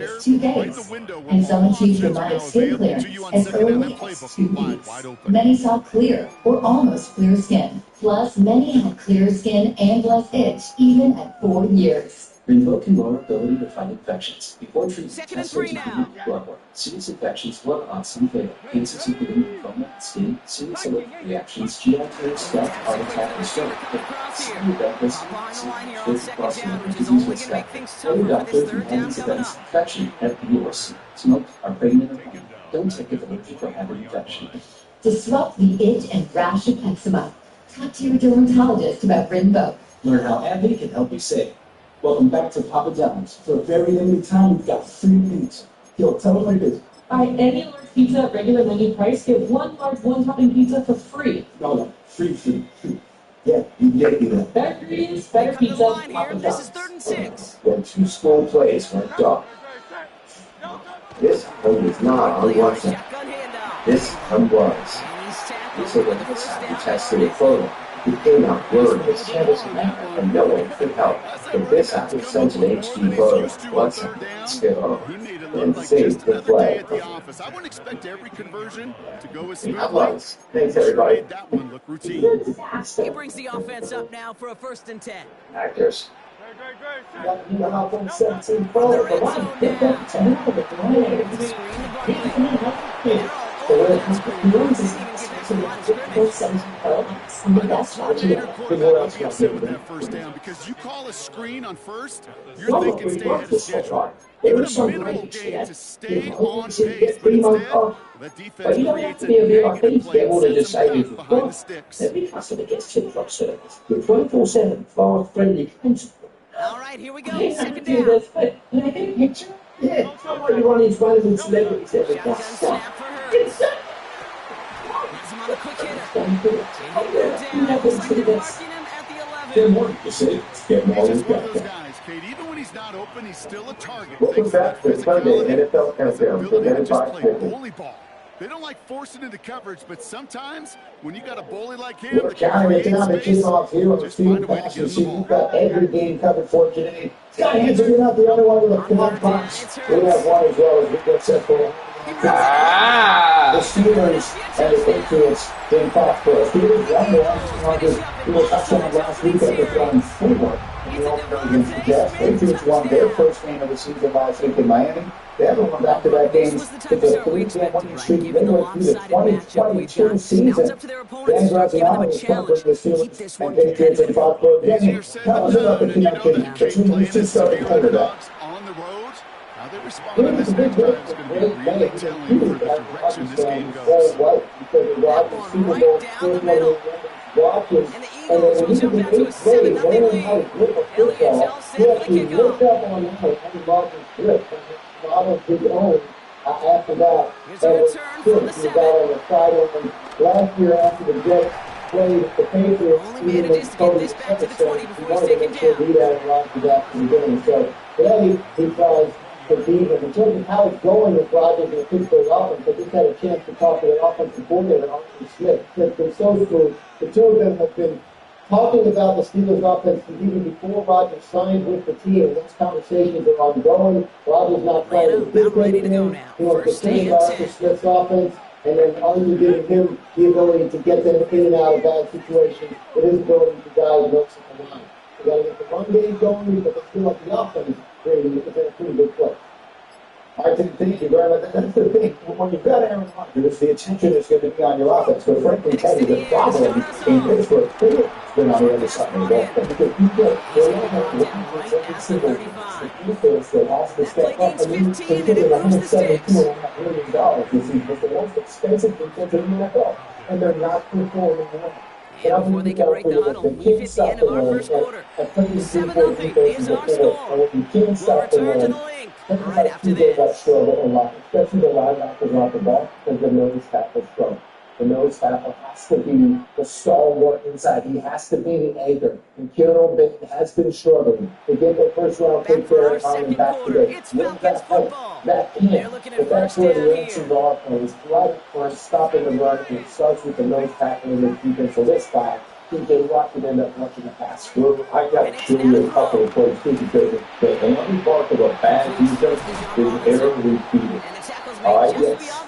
It's 2 days, and some achieved dramatic skin clearance as early as 2 weeks. Many saw clear or almost clear skin. Plus, many had clearer skin and less itch, even at 4 years. Rinvoq can lower ability to fight infections. Before treatment, test those including blood work. Serious infections, blood clots, and fatal. Cases including lymphoma, skin, serious allergic reactions, GI tears, death, heart attack, and stroke. Severe death risk, serious cross-connected disease risk factor. Other doctors and these events, infection, FP or C. Smoke, are pregnant or home. Don't take it allergic or have an infection. Disrupt the itch and rash of eczema. Talk to your dermatologist about Rinvoq. Learn how AbbVie can help you save. Welcome back to Papa John's. For a very limited time, we've got free pizza. Yo, tell them what it is. Buy any large pizza at regular menu price, get one large one-topping pizza for free. No, free. Yeah, you get that. Better ingredients, better pizza, Papa John's. This is 3rd and 6. When 2 small plays went dark. This one is not unwatchable. This one was. These are the tested a photo. He came out blurred his canvas and no one could help. But this actor sent an HD photo, WhatsApp, skill, and saved the play. I wouldn't expect every conversion to go as smoothly. Thanks, everybody. That one looked routine. He brings the offense up now for a 1st and 10. Actors. You know how from 17 forward, but why did that to hell with the that first down because you call a screen on first, you're thinking stay ahead of schedule. Even a minimal gain to stay on pace, but instead, the defense creates a negative play and sends them back behind the sticks. Every customer gets 2 o'clock service with 24/7 fast-friendly principle. All right, here we go. 2nd down. Can I get a picture? Yeah, somebody run each one of these celebrities every Shotgun snap for Hurd. He's him on a quick hitter. Marking him at the 11. You see, get more He's than just one of those that. guys, Kate. Even when he's not open, he's still a target. Welcome Thanks to back that to Sunday physicality NFL and his Countdown, ability to presented just by play Pickle. bully ball. They don't like forcing into coverage, but sometimes when you got a bully like him, We're that can counting it create down to space, 2 off here on the just find field a way to pass. get You him see, the we've ball. got every game covered for today. Scott Hansen, you're not the only one with a command box. We have one as well as we get set for. The Steelers and the Patriots in Foxborough. Steelers won the last touchdown last week after throwing 4 in the opener against the Jets. Patriots won their first game of the season last week in Miami. They haven't won back-to-back games with a 3-10 winning streak. They went through the 2022 season. Dan Graziano is covering the Steelers and Patriots in Foxborough. Danny, tell us about the connection between these two starting quarterbacks. On the road, how they respond to this next time is going to be really telling for the direction this game goes. Watches, And the Eagles will jump out to a 7-0 lead. Elliott's all set for the kickoff. After that, Here's a return from the 7. Last year, after the Jets played the Patriots, Only manages to get this back to the 20 before he's taken down. So today, he tries to beat him. In terms of how it's going with Rodgers and the Pittsburgh offense, I just had a chance to talk to the offensive coordinator, Arthur Smith. It's been so cool. The two of them have been talking about the Steelers offense even before Rodgers signed with the team. Those conversations are ongoing. Rodgers not playing a big ready to go now. He wants to First and change Arthur 10. Smith's offense, and then only giving him the ability to get them in and out of bad situations with his ability to diagnose the line. We got to get the run game going, but let's feel like the offense is in a pretty good place. I think you very much. That's the thing. When you've got Aaron Rodgers, the attention is going to be on your offense. But frankly, Teddy, the problem in Pittsburgh has been on the other side of the ball. Because you get every single defense that has to step up. I mean, they're getting $172.5 million. This is the most expensive defense in the NFL, and they're not performing well. And before they can break the huddle, we've hit the end of our first quarter. 7-0 is our score. We'll return to the link right after this. Struggle a lot, especially the linebackers off the ball, because the nose tackle struggle. The nose tackle has to be the stalwart inside. He has to be the anchor. And Kieran Benton has been struggling to get the first round pick there on back today. It's Falcons football. That can't. But that's where the answers are. And it's right for stopping the run. And it starts with the nose tackle and the defense. So this guy TJ Watt could end up watching a pass. Well, I got to show you a couple of plays too, because the only part of a bad defense is error repeated. All right,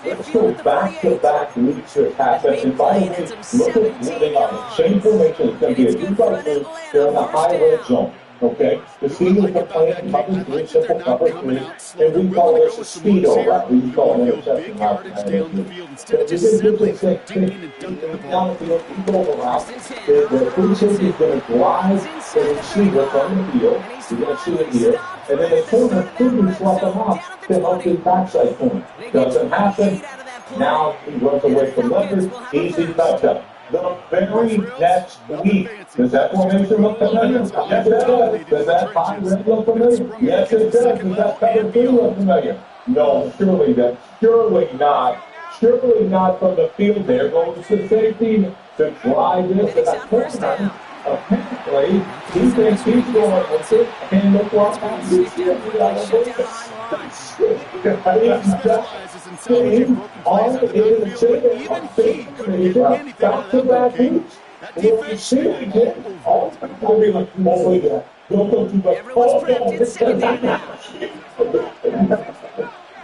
let's go back-to-back weeks with half. And by the way, look at moving on. Same formation. It's going to be a deep-right move. They're in a high-red zone. Okay? The Steelers are playing cover 3, simple cover 3, and we call this a speedo, right? We call it interception. But this is what they say. Down at the go around, the free safety is going to drive the receiver from the field. You're going to see it here. And then the corner could swap them off to help his backside corner. Doesn't happen. Now he runs away from Leonard. Easy touchdown. The very next week, does that formation look familiar? Yes, it does. Does that high red look familiar? Yes, it does. Does that cover 2 look familiar? No, surely not. Surely not from the field. There goes the safety to drive this to that corner. Apparently, he thinks he's going with it, and look what happens. All the back-to-back weeks. We'll see it again. All the time. I'll be like, oh my God. Don't go too much.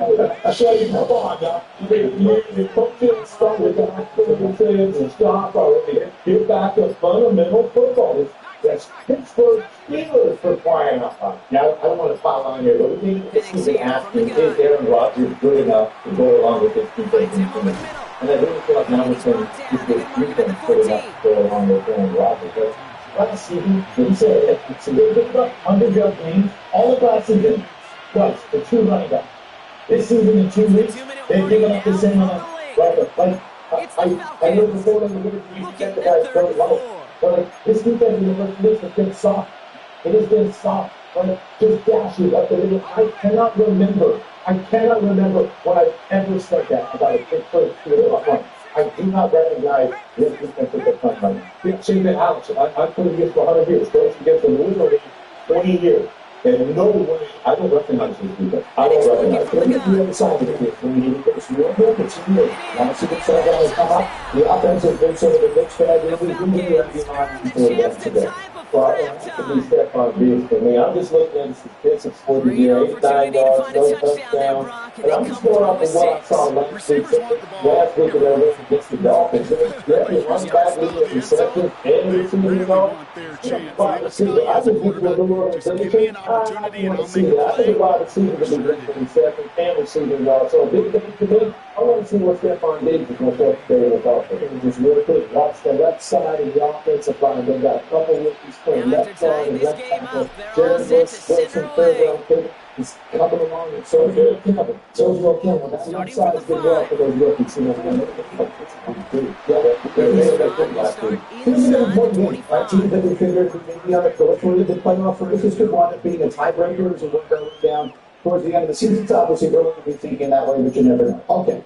I show you, come on now. You coaches start with the and stop already. Get back to fundamental football. That's Pittsburgh Steelers for crying out loud. Now, I don't want to pile on here, but we need to see asking, is Aaron Rodgers good enough to go along with this defense? And I really feel like now we're saying, is this defense good enough to go along with Aaron Rodgers? Last season, we said it's a little bit about underdog games. All of last season was the 2 running backs. This season in 2 weeks, they've given up the same amount. I know before they were going to get the guys very low. But this defense in the first week has been soft. It has been soft. Just dashes up the middle. I cannot remember when I've ever said that about a Pittsburgh Steelers. I do not recognize this defense at the front running. Same thing, Alex. I put against for 100 years. Goes against the literally 20 years. And no way, I don't recognize this defense. I don't recognize it. Look at the other side of it. When you look at this real good, it's real. Once you get set down and come up, the offense has been sort of a mixed bag. Every year, before that today. Well, I don't have to be Stephon Diggs for me. I'm just looking at the statistics for the year. 89 yards, no touchdown. And I'm just going off of what I saw last week. Last week, when I went against the Dolphins. They run back with the reception and receiving yards. I just think we're a little organization. I want to see that. I think a lot of receivers will be great for reception and receiving yards. So, big thing to me, I want to see what Stephon Diggs is going to show today with the Dolphins. Just real quick, watch the left side of the offensive line. They've got a couple of rookies playing left side and left tackle. Jared Wilson, third round pick, is coming along. And so good. Joe Campbell. That left side is good well for those rookies. You know, this is an important game. Our team that we figured maybe on the coach for the playoff for this could wind up being a tiebreaker as we work our way down towards the end of the season. It's obviously going to be thinking that way, but you never know. Okay.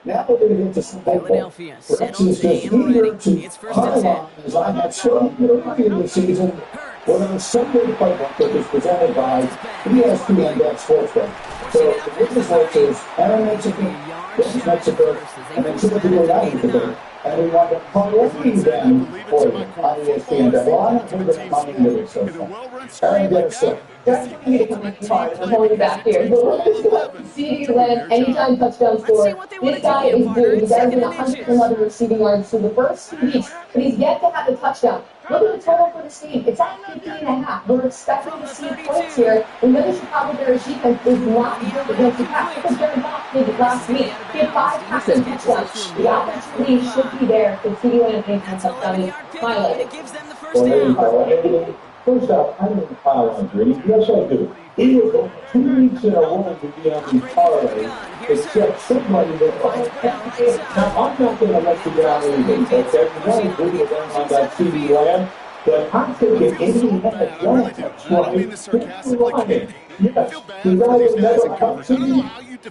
Now we're going to get to some football. Rex is just eager to pile on, as I have shown early in the season, when on Sunday playbook that was presented by ESPN Sportsbook. So the business works is Aaron Mexico, and then Timothy Mexico. And we want to parlay them for you on ESPN. Well, I haven't heard of money either so far. Aaron, get us set. That's going to be fine. I'm holding back here. But we're going to see you Lamb anytime touchdown score. This guy is doing. He's averaging 111 receiving yards through the first 2 weeks, but he's yet to have a touchdown. Look at the total for this game. It's at 50.5. We're expecting to see points here. And when the Chicago Bears defense is not good against the pass, because Jared Goff did it last week. He had 5 passing touchdowns. The opportunity should be there for CeeDee Lamb to make a touchdown and highlight it. First off, I don't pile on Green. Yes, I do. He was over 2 weeks in a row to be on the parlay, except somebody that now, I'm not going to let you down anything, okay? You want to agree with them on that CeeDee Lamb, but I'm thinking any had done it. Yes, the guy that never comes to me,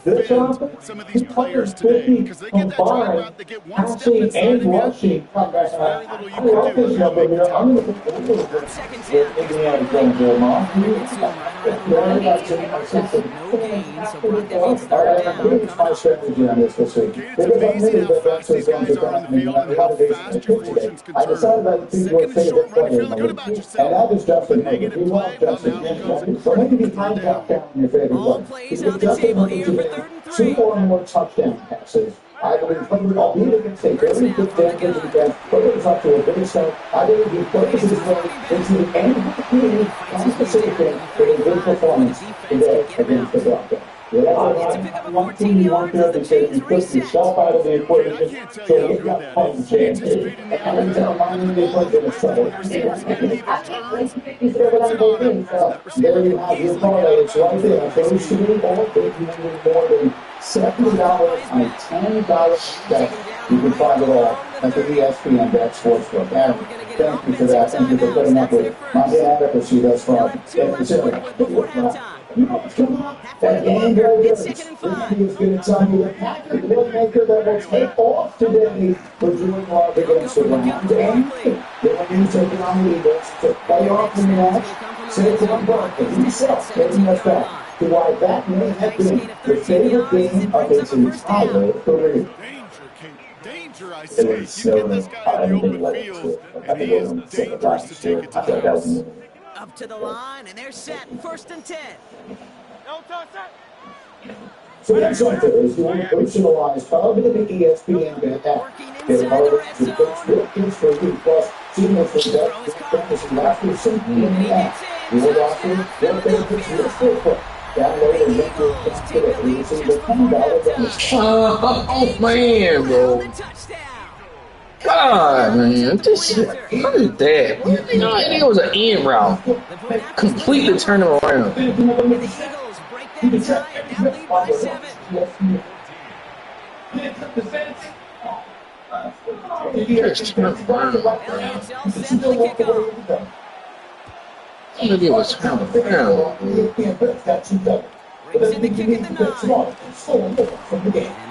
this offense, 250 combined passing and rushing. I love this number here. I'm going to put a little bit with Indiana Jones there, Mom. No gain, so Brogdon needs third down. It's amazing how fast these guys are on the field and how fast your fortunes can turn. Second and short, run, you're feeling good about yourself. A negative play, well, now it goes third down. All plays on the table here for 3rd and 3. 2 or more touchdown passes. I believe Hubbard, albeit against a very good Denver defense, Hubbard is up to a big start. I believe he plays his way into the end of the community, specifically with a good performance today against the Broncos. One team you want there to say you put yourself out of the equation, so you got fighting chances. And every time I'm they put in a trouble. There you have your parlay. It's right there. Those three all big more than $70 on a $10 bet. You can find it all at the ESPN Bet Sportsbook. Aaron, thank you for that. Thank you for putting up with my inadequacy thus far. You know what's coming up? That game very good. Ricky is going to tell you the Packers playmaker that will take off today for doing love against the Rams. And they're going to take on the Eagles to play off in the match. Saquon Barkley himself getting us back to why that may have been the favorite game of his entire career. Danger, I say. You get this guy in the open field, and he is dangerous to take it to the house. Up to the line, and they're set. 1st and 10. So that's what it is. You want to personalize probably the ESPN bet app. Get it all to coach Wilkins for you, plus signal for that. Fantasy laughter simply in the app. Your roster, your benefits, your sportsbook. Download and make your account today. You receive a $10 bonus. Oh, man, bro. God, man, this is what is that? No, I think it was an end route. Completely turn him around. The Eagles break that tie, now lead by 7. Maybe it was turned around. Brings in the kick at the 9. And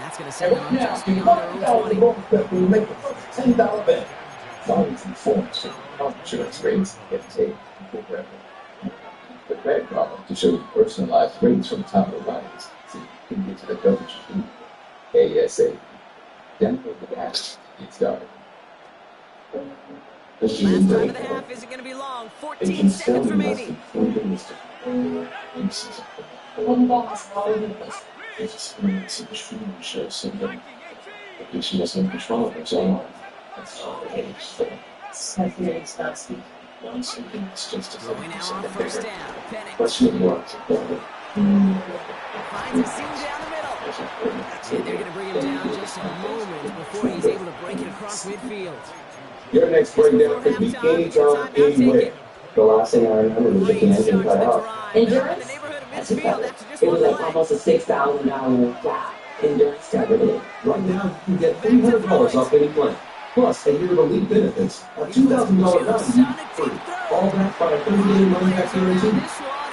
that's going to send them up to their own 20. $10 bet. Volumes and forms of insurance rates get taken for the credit problem to show you personalized rates from top of lines so you can get to the coverage you need ASA. Download the app to get started. Last time of the half isn't going to be long. 14 seconds remaining. Shows something that she has no control of her own. That's all it is. Something it's just a Going now on 1st down. Penix question what? finds a seam down the middle. And they're going to bring him down just a moment before he's able to break it across midfield. Your next breakdown could be anytime, anywhere. The last thing I remember was the engine cut off. Endurance? That's it. It was like almost a $6,000 endurance tablet. Right now, you can get $300 off any plan. Plus, a year of elite benefits, a $2,000 value free. All backed by a 30-day money-back guarantee.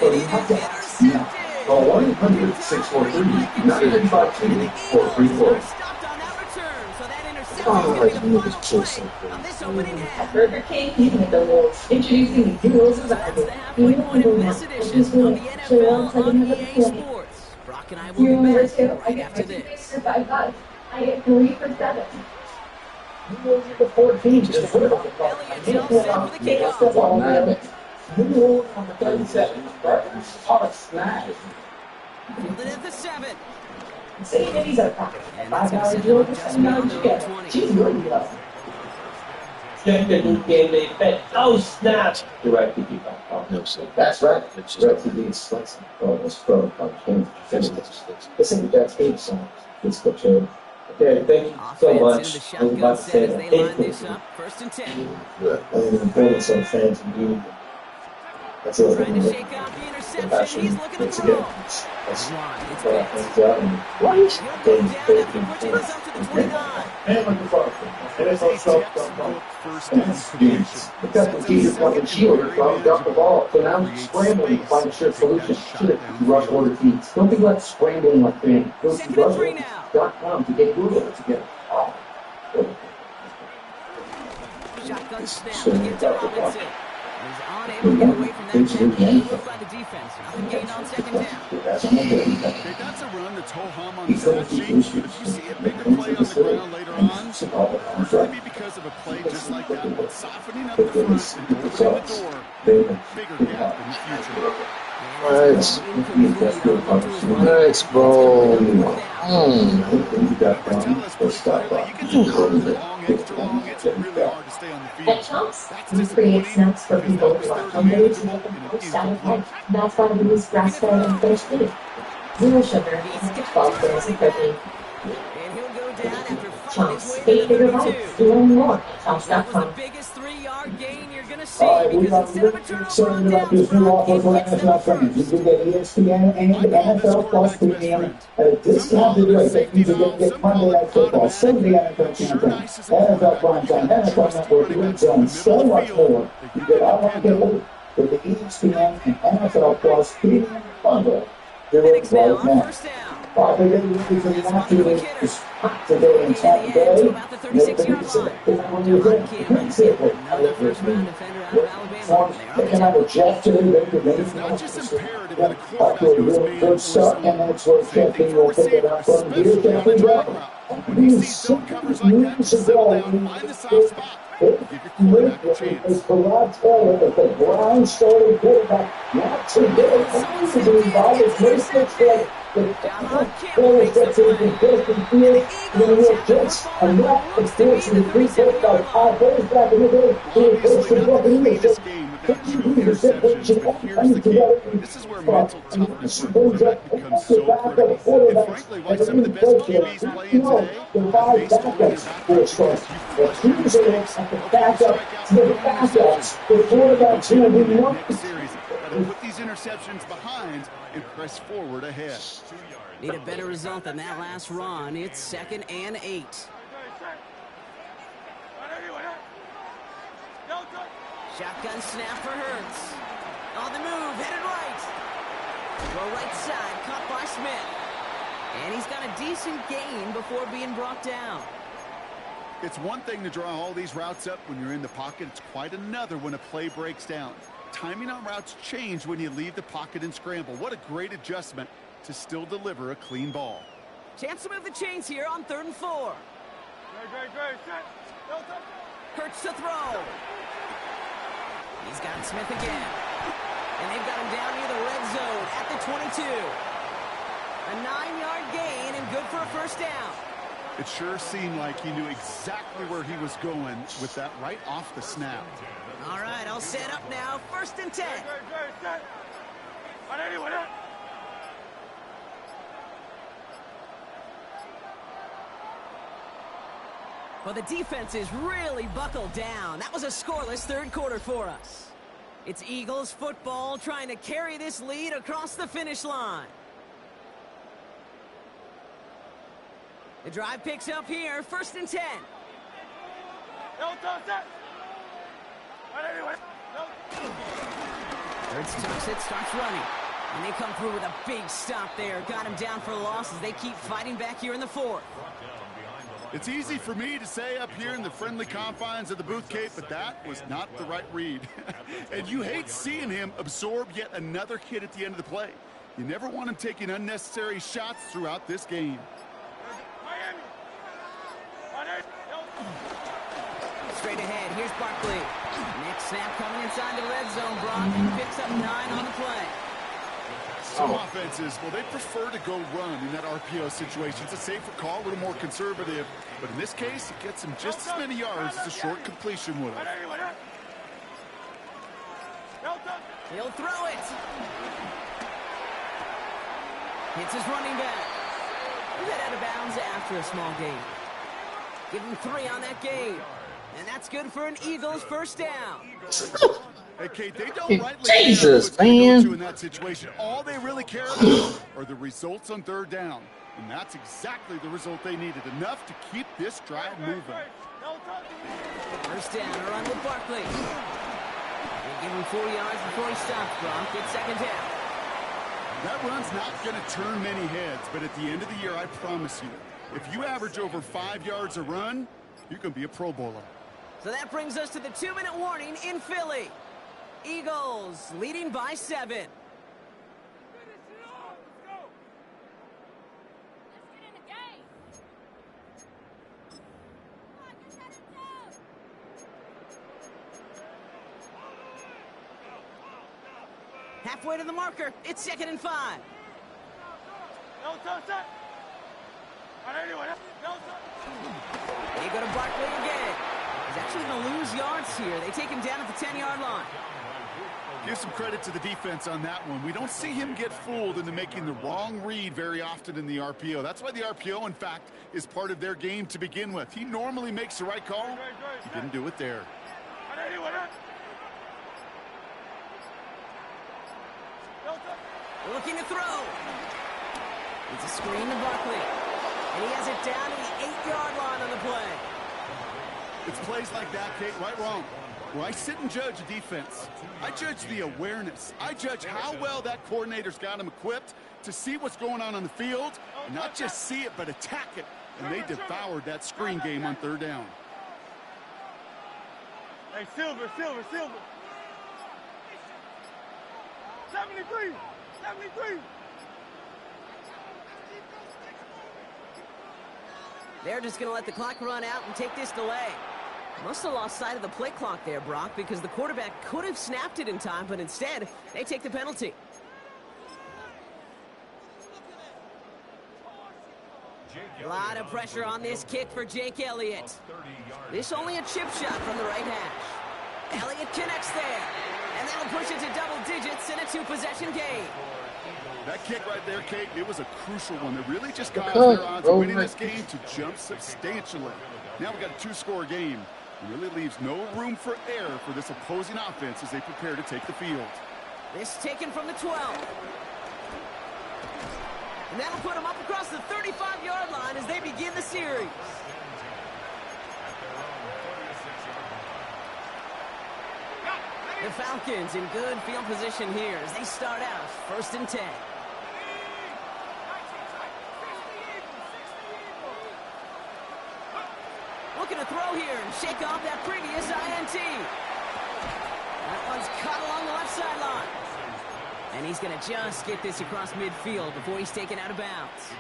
But you have to ask now. Call 1-800-643-9952 for a free quote. Burger King, even at the Wolves, introducing the Heroes of Value. Halfway point of this edition of the NFL on EA Sports. Brock and I will be back right after this. I get 3 for 7. The 14 just Elliott all set for the kickoff. on the 37. Hard snag. Fielded at the 7. Say that he's a pocket. And that's going to send him up just beyond the 20. She's good, though. Check the new game day bet. Oh, snap! Direct feedback. No, so That's right. it's just these flexing bonus protocol change. This ain't that speed song. It's the change. Okay, thank you so Offense much. in the I'm about shotgun to set say as that. they line this up. 1st and 10. And the importance of fans and you. That's what Trying to shake out the interception. He's looking to throw. Wide, it's Pitts. He'll go down after pushing this up to the 29. And like the fuck. And it's all First down completion. Because the teacher fucking shielded from got the ball. So now he's scrambling to find a sure solution to rush order feeds. Don't be left scrambling like that. Go to 2nd and 3 now. rush.com to get your order together. Shotgun snap to get to Robinson. He's unable to get away from that move by the defense. Nothing gained on second down. Okay, that's a run that's ho-hum on the stat sheet, but if you see a bigger play on the ground later on, it's going to be because of a play just like that one, softening up the front and opening the door, bigger gap in the future. Let's bro. At Chomps, we create snacks for people who are hungry to make the most out of life. That's why we use grass-fed and finished meat. Zero sugar and 12 grams of protein. And he'll go down after Chomps, 8 bigger bites. Learn more at Chomps.com. biggest 3-yard gain you're going to see. All right, we are really excited about this new offer for NFL fans. You can get ESPN and NFL Plus Premium at a discounted rate. That means you're going to get Monday Night Football, Sunday NFL Campaign, NFL Primetime, NFL Network, Red Zone, so much more. You get all on cable with the ESPN and NFL Plus Premium bundle. Do it right now. All right, we're getting ready for the afternoon. It's hot today in Tampa Bay. Picking out a jet today, It's not just imperative that a quarterback knows good stuff, and that's where Jeffy will pick it up from here. Jeffy, well, these zone covers like that, just settle down, find the soft spot. Give your quarterback a chance. It's Parad Taylor, but the Brown starting quarterback, not today. Only to be involved with mistakes like the players get to the Christian field, and then we'll just enough experience in the 3-4 players back in the day. This game without 2 interceptions, but here's the key. This is where mental toughness for a quarterback becomes so critical. And frankly, why some of the best QBs play in today, they still win series. Gotta put these interceptions behind and press forward ahead. Need a better result than that last run. It's 2nd and 8. Shotgun snap for Hurts. On the move, headed right. Throw right side, caught by Smith. And he's got a decent gain before being brought down. It's one thing to draw all these routes up when you're in the pocket. It's quite another when a play breaks down. Timing on routes change when you leave the pocket and scramble. What a great adjustment to still deliver a clean ball. Chance to move the chains here on 3rd and 4. Hurts to throw. He's got Smith again. And they've got him down near the red zone at the 22. A 9-yard gain and good for a first down. It sure seemed like he knew exactly where he was going with that right off the snap. All right, I'll set up now. 1st and 10. Well, the defense is really buckled down. That was a scoreless 3rd quarter for us. It's Eagles football trying to carry this lead across the finish line. The drive picks up here. 1st and 10. Hurts tucks it, starts running. And they come through with a big stop there. Got him down for a loss as they keep fighting back here in the 4th. It's easy for me to say up here in the friendly confines of the booth, Kate, but that was not the right read. And you hate seeing him absorb yet another hit at the end of the play. You never want him taking unnecessary shots throughout this game. Straight ahead, here's Barkley. Next snap coming inside the red zone. Brock and picks up 9 on the play. Some offenses, well, they prefer to go run in that RPO situation. It's a safer call, a little more conservative. But in this case, it gets him just as many yards as a short completion would have. He'll throw it. Hits his running back. He's head out of bounds after a small gain. Give him 3 on that game. And that's good for an Eagles first down. Hey, Kate, they don't rightly Jesus, man. In that situation. All they really care about are the results on 3rd down. And that's exactly the result they needed. Enough to keep this drive moving. First down, a run with Barkley. They give him 4 yards before he stops, Brock. It's 2nd down. That run's not going to turn many heads, but at the end of the year, I promise you, if you average over 5 yards a run, you can be a Pro Bowler. So that brings us to the 2-minute warning in Philly. Eagles leading by 7. Halfway to the marker. It's 2nd and 5. They go to Barkley again. He's actually going to lose yards here. They take him down at the 10-yard line. Give some credit to the defense on that one. We don't see him get fooled into making the wrong read very often in the RPO. That's why the RPO, in fact, is part of their game to begin with. He normally makes the right call. He didn't do it there. Looking to throw. It's a screen to Barkley. And he has it down to the 8-yard line on the play. It's plays like that, Kate, right wrong. Where I sit and judge a defense, I judge the awareness. I judge how well that coordinator's got him equipped to see what's going on the field, and not just see it, but attack it. And they devoured that screen game on 3rd down. Hey, Silver. 73. They're just going to let the clock run out and take this delay. Must have lost sight of the play clock there, Brock, because the quarterback could have snapped it in time, but instead, they take the penalty. A lot of pressure on this kick for Jake Elliott. This only a chip shot from the right hash. Elliott connects there, and that'll push it to double digits in a 2-possession game. That kick right there, Kate, it was a crucial one that really just caused their odds of winning this game to jump substantially. Now we got a 2-score game. It really leaves no room for error for this opposing offense as they prepare to take the field. This taken from the 12. And that'll put them up across the 35-yard line as they begin the series. The Falcons in good field position here as they start out 1st and 10. Looking to throw here and shake off that previous INT. That one's caught along the left sideline. And he's going to just get this across midfield before he's taken out of bounds.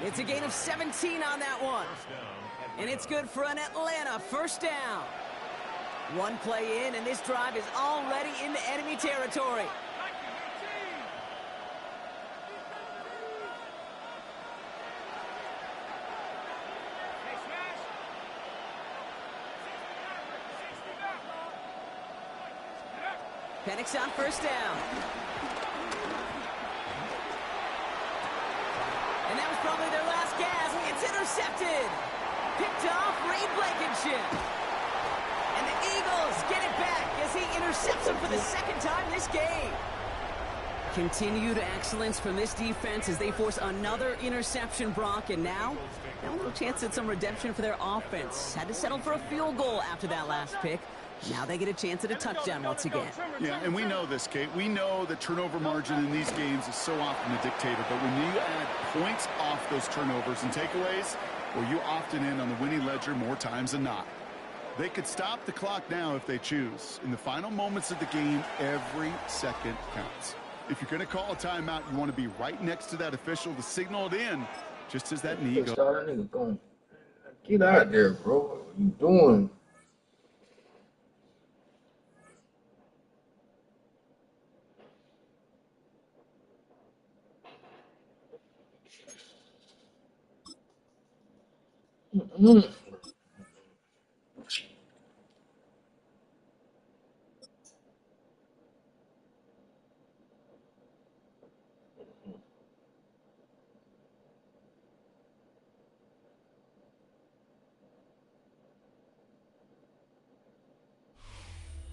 It's a gain of 17 on that one. And it's good for an Atlanta 1st down. One play in, and this drive is already into enemy territory. Penix on 1st down. And that was probably their last gasp. It's intercepted. Picked off Reed Blankenship. And the Eagles get it back as he intercepts him for the 2nd time this game. Continued excellence from this defense as they force another interception, Brock. And now a little chance at some redemption for their offense. Had to settle for a field goal after that last pick. Now they get a chance at a touchdown once again. Yeah, and we know this, Kate. We know the turnover margin in these games is so often a dictator. But when you add points off those turnovers and takeaways, well, you often end on the winning ledger more times than not. They could stop the clock now if they choose. In the final moments of the game, every second counts. If you're going to call a timeout, you want to be right next to that official to signal it in, just as that knee goes. Get out there, bro. What are you doing?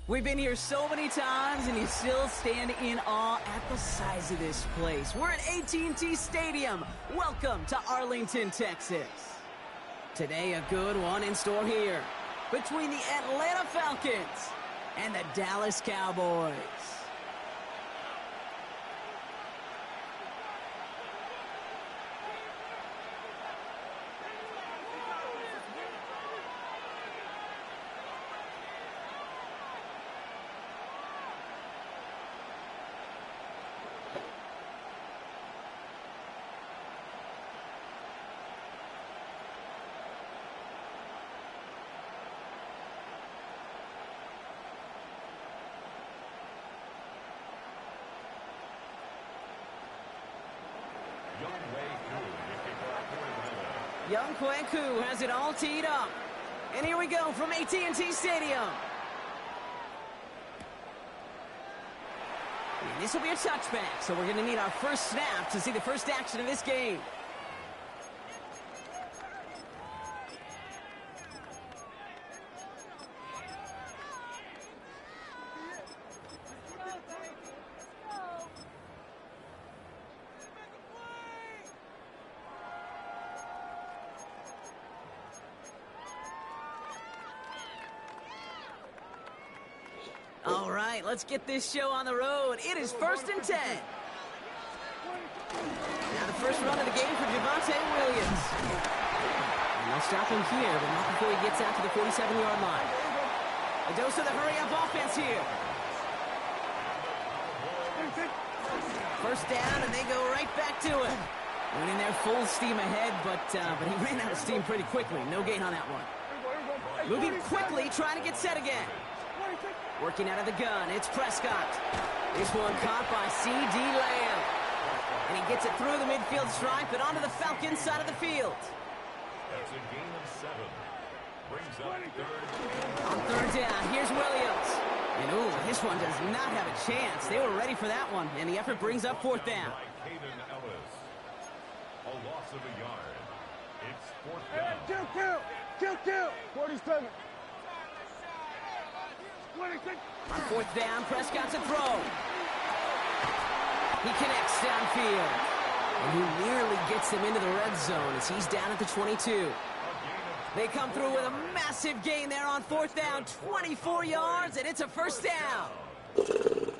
We've been here so many times, and you still stand in awe at the size of this place. We're at AT&T Stadium. Welcome to Arlington, Texas. Today, a good one in store here between the Atlanta Falcons and the Dallas Cowboys. Young Kweku has it all teed up. And here we go from AT&T Stadium. And this will be a touchback, so we're going to need our first snap to see the first action of this game. All right, let's get this show on the road. It is 1st and 10. Now the first run of the game for Javonte Williams. And they'll stop him here, but not before he gets out to the 47-yard line. A dose of the hurry-up offense here. First down, and they go right back to it. Went in there full steam ahead, but he ran out of steam pretty quickly. No gain on that one. Moving quickly, trying to get set again. Working out of the gun, it's Prescott. This one caught by C.D. Lamb. And he gets it through the midfield stripe and onto the Falcons side of the field. That's a gain of 7. Brings up 3rd. On 3rd down, here's Williams. And ooh, this one does not have a chance. They were ready for that one, and the effort brings up 4th down. Kaden Ellis. A loss of a yard. It's 4th down. Kill. 47. On 4th down, Prescott's a throw. He connects downfield. And he nearly gets them into the red zone as he's down at the 22. They come through with a massive gain there on 4th down, 24 yards, and it's a 1st down.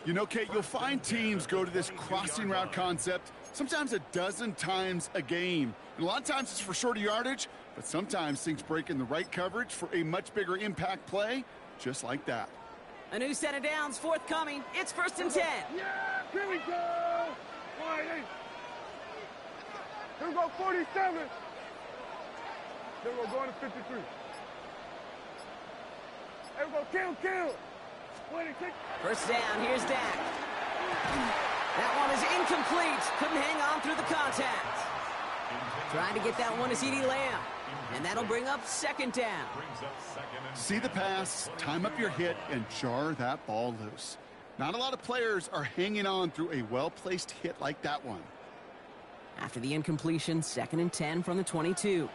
You know, Kate, you'll find teams go to this crossing route concept sometimes a dozen times a game. And a lot of times it's for shorter yardage, but sometimes things break in the right coverage for a much bigger impact play, just like that. A new set of downs forthcoming. It's 1st and 10. Yeah, here we go. Here we go, 47. Here we go, going to 53. Here we go, kill. 26. First down, here's Dak. That one is incomplete. Couldn't hang on through the contact. Trying to get that one to C.D. Lamb. And that'll bring up 2nd down. See the pass, time up your hit, and jar that ball loose. Not a lot of players are hanging on through a well-placed hit like that one. After the incompletion, 2nd and 10 from the 22.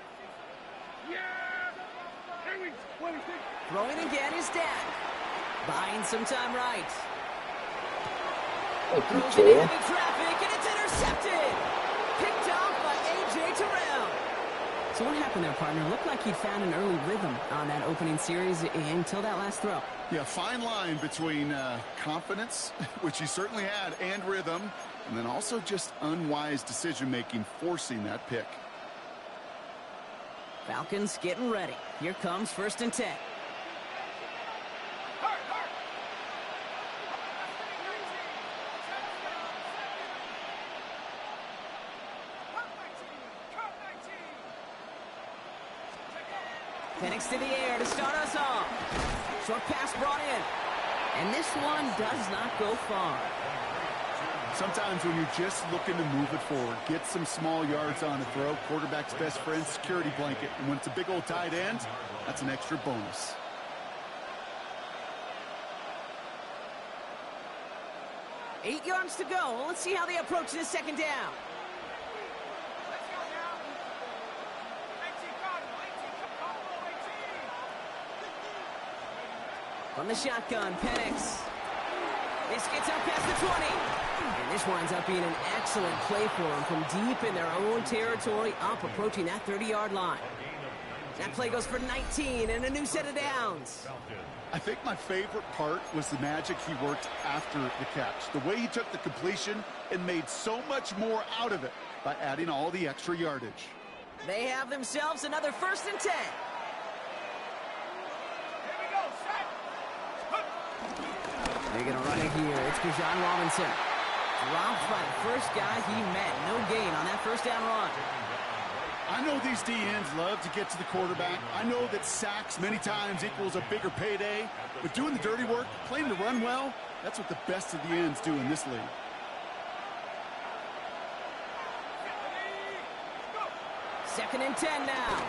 Throwing again is Dak. Buying some time right. Throws it into traffic, and it's intercepted. Picked off by A.J. Terrell. So what happened there, partner? Looked like he'd found an early rhythm on that opening series until that last throw. Yeah, fine line between confidence, which he certainly had, and rhythm, and then also just unwise decision-making, forcing that pick. Falcons getting ready. Here comes 1st and 10. Penix to the air to start us off. Short pass brought in. And this one does not go far. Sometimes when you're just looking to move it forward, get some small yards on the throw, quarterback's best friend, security blanket. And when it's a big old tight end, that's an extra bonus. Eight yards to go. Let's see how they approach this 2nd down. From the shotgun, Penix. This gets up past the 20. And this winds up being an excellent play for them from deep in their own territory, up approaching that 30-yard line. That play goes for 19 and a new set of downs. I think my favorite part was the magic he worked after the catch. The way he took the completion and made so much more out of it by adding all the extra yardage. They have themselves another 1st and 10. They're going to run it here. It's Bijan Robinson. Dropped by the first guy he met. No gain on that 1st down run. I know these D-ends love to get to the quarterback. I know that sacks many times equals a bigger payday. But doing the dirty work, playing the run well, that's what the best of the ends do in this league. 2nd and 10 now.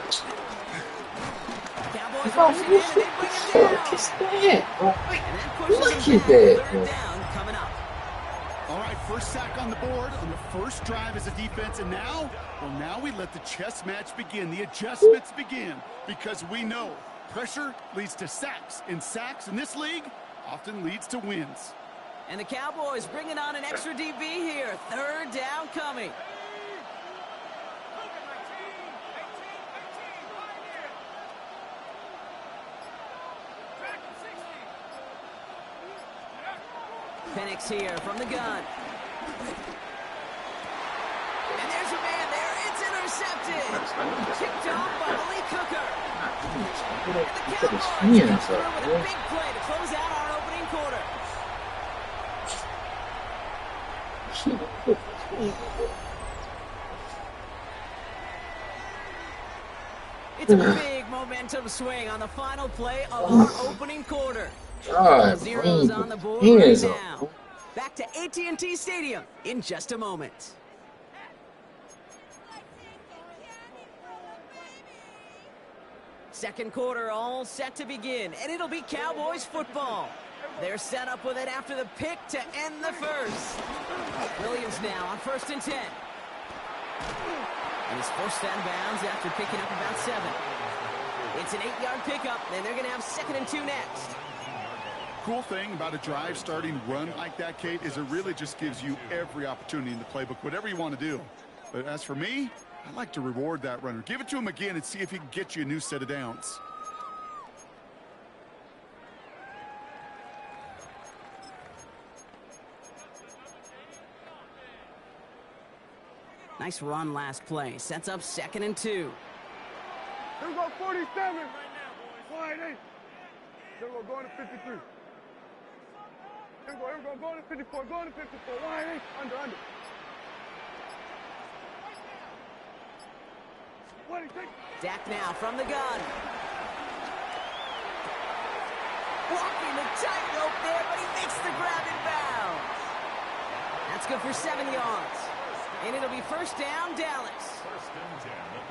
Cowboys rushing in and they bring it down. And that pushes them back. 3rd down coming up. All right, first sack on the board on the first drive as a defense, and now, well, now we let the chess match begin, the adjustments begin, because we know pressure leads to sacks, and sacks in this league often leads to wins. And the Cowboys bringing on an extra DB here. 3rd down coming. Penix here from the gun. And there's a man there. It's intercepted. Kicked off by Malik Hooker. And the Cowboys come through with a big play to close out our opening quarter. It's a big momentum swing on the final play of our opening quarter. Zeros on the board right now. Back to AT&T Stadium in just a moment. Second quarter all set to begin, and it'll be Cowboys football. They're set up with it after the pick to end the first. Williams now on 1st and 10. And he's forced out of bounds after picking up about 7. It's an 8-yard pickup, and they're going to have 2nd and 2 next. Cool thing about a drive starting run like that, Kate, is it really just gives you every opportunity in the playbook, whatever you want to do. But as for me, I like to reward that runner. Give it to him again and see if he can get you a new set of downs. Nice run last play. Sets up 2nd and 2. Here we go, 47. Wide 8. Here we go, going to 53. Here we go, going to 54, going to 54. Wide 8, under. 26. Dak now from the gun. Walking the tightrope there, but he makes the grab in bounds. That's good for 7 yards. And it'll be 1st down, Dallas.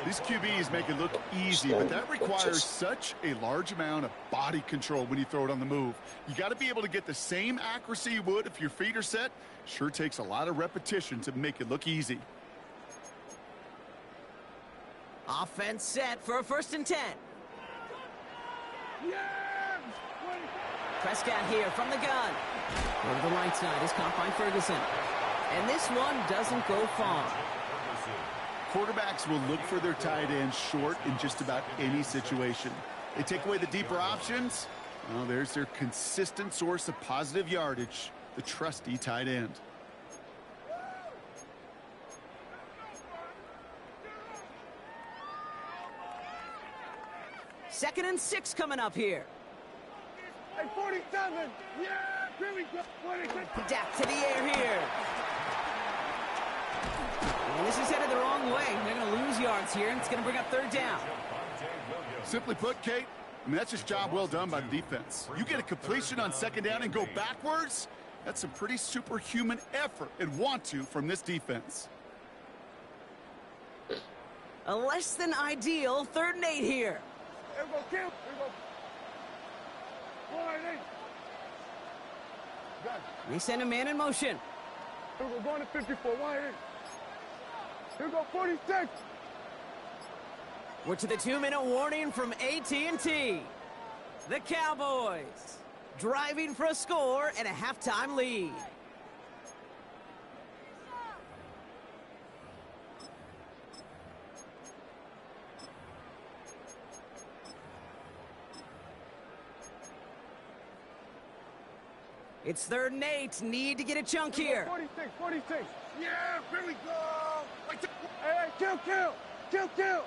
These QBs make it look easy, but that requires such a large amount of body control when you throw it on the move. You got to be able to get the same accuracy you would if your feet are set. Sure takes a lot of repetition to make it look easy. Offense set for a 1st and 10. Prescott here from the gun. Over the right side is caught by Ferguson. And this one doesn't go far. Quarterbacks will look for their tight end short in just about any situation. They take away the deeper options. Well, there's their consistent source of positive yardage, the trusty tight end. Second and 6 coming up here. Hey, 47. Yeah, here we go. 46. Dak to the air here. And this is headed the wrong way. They're going to lose yards here, and it's going to bring up 3rd down. Simply put, Kate, I mean, that's just job well done by the defense. You get a completion on 2nd down and go backwards, that's some pretty superhuman effort and want to from this defense. A less than ideal 3rd and 8 here. Here we go, kill. Here we go. Wide 8. Got it. They send a man in motion. Here we go, going to 54. Wide 8. Here we go, 46. We're to the 2-minute warning from AT&T. The Cowboys driving for a score and a halftime lead. It's 3rd and 8. Need to get a chunk here. 46, 46. Yeah, here we go. Hey, kill. Hey, kill.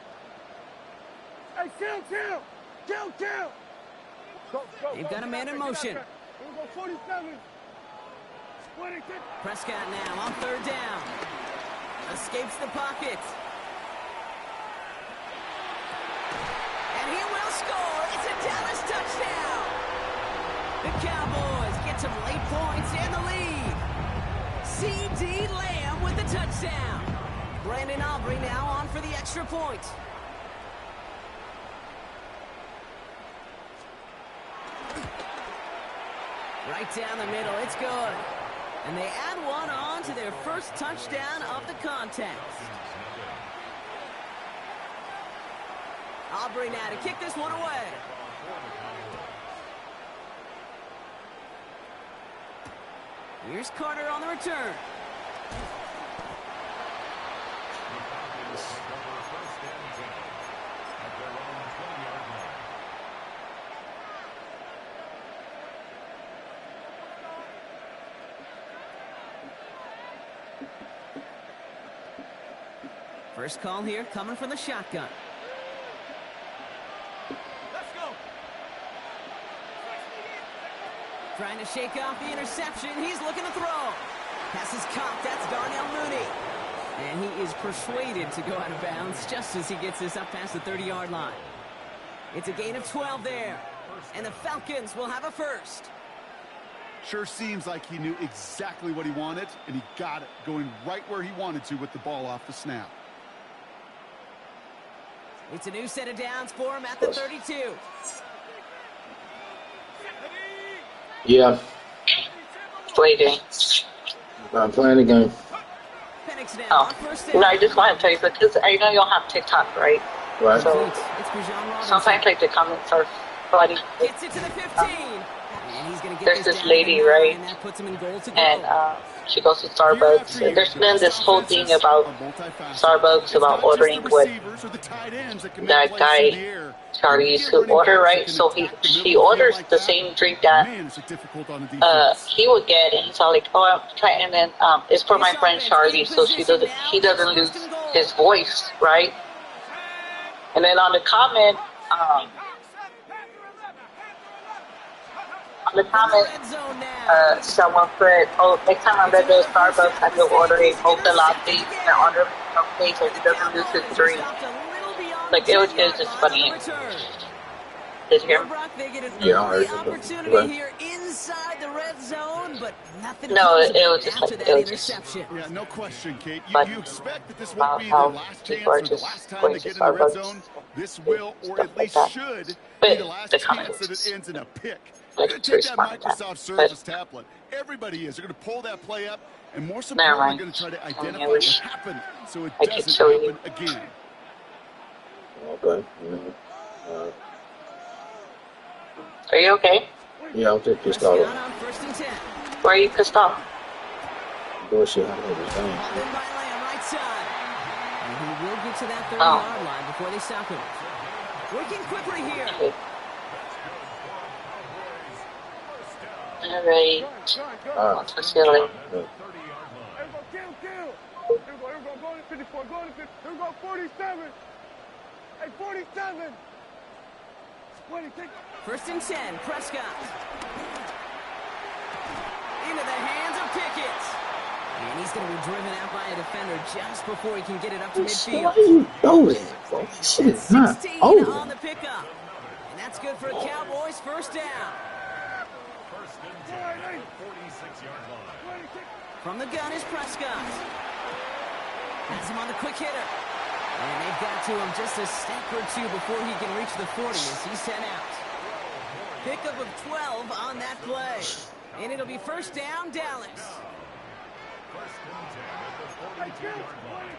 Go. They've got a man in motion. Here we go, 47. 26. Prescott now on 3rd down. Escapes the pocket. And he will score. It's a Dallas touchdown. The Cowboys get some late points and the lead. C.D. Lamb with the touchdown. Brandon Aubrey now on for the extra point. Right down the middle, it's good. And they add one on to their first touchdown of the contest. Aubrey now to kick this one away. Here's Carter on the return. First call here coming from the shotgun. Let's go. Trying to shake off the interception. He's looking to throw. Pass is caught. That's Darnell Mooney. And he is persuaded to go out of bounds just as he gets this up past the 30-yard line. It's a gain of 12 there. And the Falcons will have a first. Sure seems like he knew exactly what he wanted, and he got it, going right where he wanted to with the ball off the snap. It's a new set of downs for him at the 32. Yeah. Play game. I'm playing the game. Oh, no, I just want to tell you, because I know you don't have TikTok, right? Right. So sometimes like the comments are funny. Gets it to the 15. And he's gonna get There's this lady, right? And that puts him in goal to go. And she goes to Starbucks, and there's been this whole thing about Starbucks about ordering what that guy Charlie used to order, right? So she orders the same drink that he would get, and he's all like, "Oh, I'm trying," and then it's for my friend Charlie, so he doesn't lose his voice, right? And then on the comment, someone put, "Oh, next time I'm at the Starbucks, I will order a mocha latte and order a milkshake so he doesn't lose his drink." Like, it was just funny. Did you hear me? Yeah, I heard opportunity here inside the red zone, but nothing. No, it was just like, it was just, Yeah, no question, Kate. but You expect that this won't be the how last people chance are or the just last time going they to get in the red Starbucks zone. This and will, or stuff at like least that. should, be But the last the chance comments that it ends in a pick. like Take to that respond to that. Microsoft But Surface tablet. Everybody is. They're going to pull that play up, and more never importantly, mind. going to try to I identify mean, I wish what happened so it I could doesn't show you. happen again. Okay. Are you okay? Yeah, I'm just pissed off. On first and 10. Why are you pissed off? Bullshit. I know this Ball game. in by Lamb, right side. And he will get to that 30-yard Oh. line before they stop him. Working quickly here. Okay. Alright. I'll talk to you later. Here we go, kill. Here we go, go to 54, go to 50. Here we go, 47. Hey, 47. 26. First and 10, Prescott. Into the hands of Pickett. And he's going to be driven out by a defender just before he can get it up to midfield. Why you know that, bro? This shit is not 16 over. on the pickup. And that's good for a Cowboys first down. First and 10 at the 46-yard line. From the gun is Prescott. Has him on the quick hitter. And they've got to him just a step or two before he can reach the 40 as he's sent out. Pickup of 12 on that play. And it'll be first down, Dallas. First and 10 at the 42-yard line.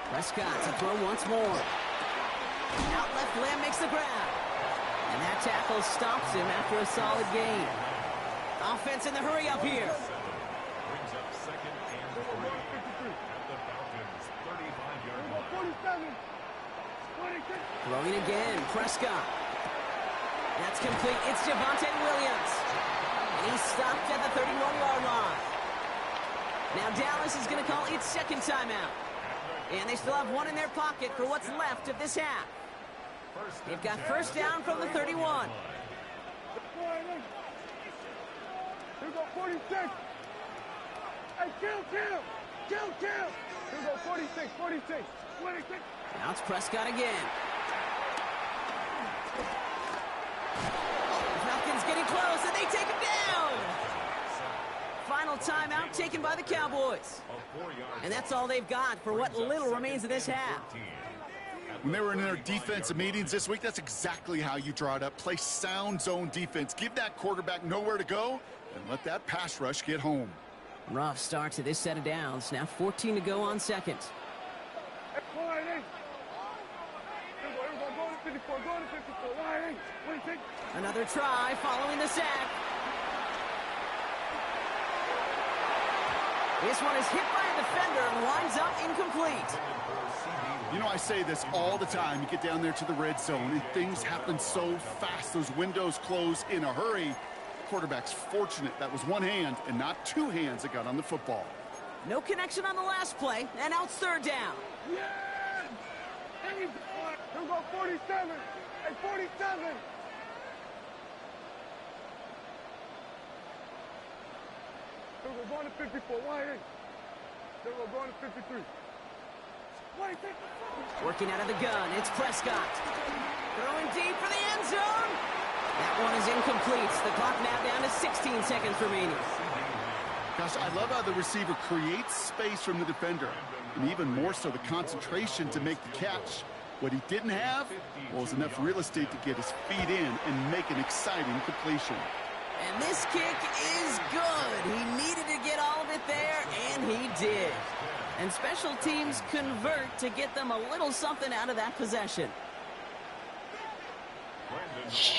Prescott to throw once more. Out left, Lamb makes the grab. And that tackle stops him after a solid gain. Offense in the hurry up here. Brings up second and 3 at the Falcons' 35-yard line. 47. 26. Throwing again, Prescott. That's complete. It's Javonte Williams. And he's stopped at the 31-yard line. Now Dallas is going to call its second timeout. And they still have one in their pocket for what's left of this half. They've got first down from the 31. Here we go, 46. Hey, kill. Here we go, 46. 26. Now it's Prescott again. The Falcons getting close, and they take him down. final timeout taken by the Cowboys. And that's all they've got for what little remains of this half. When they were in their defensive meetings this week, that's exactly how you draw it up. Play sound zone defense. Give that quarterback nowhere to go and let that pass rush get home. Rough start to this set of downs. Now 14 to go on second. Another try following the sack. This one is hit by a defender and winds up incomplete. You know, I say this all the time. You get down there to the red zone, and things happen so fast. Those windows close in a hurry. Quarterback's fortunate that was one hand and not two hands that got on the football. No connection on the last play, and now it's third down. Yeah! Hey, we'll go 47. Hey, 47. We're going to 54. Why ain't? We're going to 53. Working out of the gun, it's Prescott. Throwing deep for the end zone. That one is incomplete. The clock now down to 16 seconds remaining. Gosh, I love how the receiver creates space from the defender, and even more so the concentration to make the catch. What he didn't have was enough real estate to get his feet in and make an exciting completion. And this kick is good. He needed to get all of it there, and he did. And special teams convert to get them a little something out of that possession.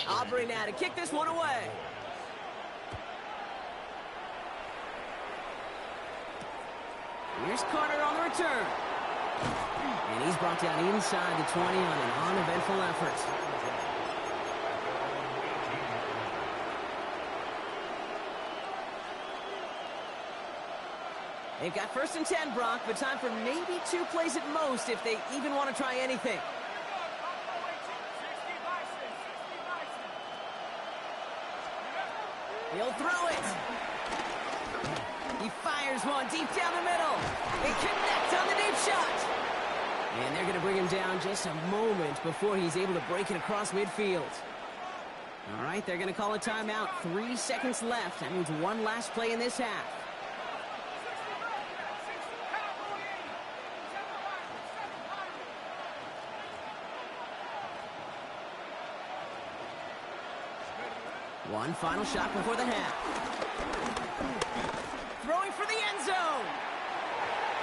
Aubrey now to kick this one away. Here's Carter on the return. And he's brought down inside the 20 on an uneventful effort. They've got 1st and 10, Brock, but time for maybe 2 plays at most if they even want to try anything. He'll throw it. He fires one deep down the middle. They connect on the deep shot. And they're going to bring him down just a moment before he's able to break it across midfield. All right, they're going to call a timeout. 3 seconds left. That means one last play in this half. One final shot before the half. Throwing for the end zone.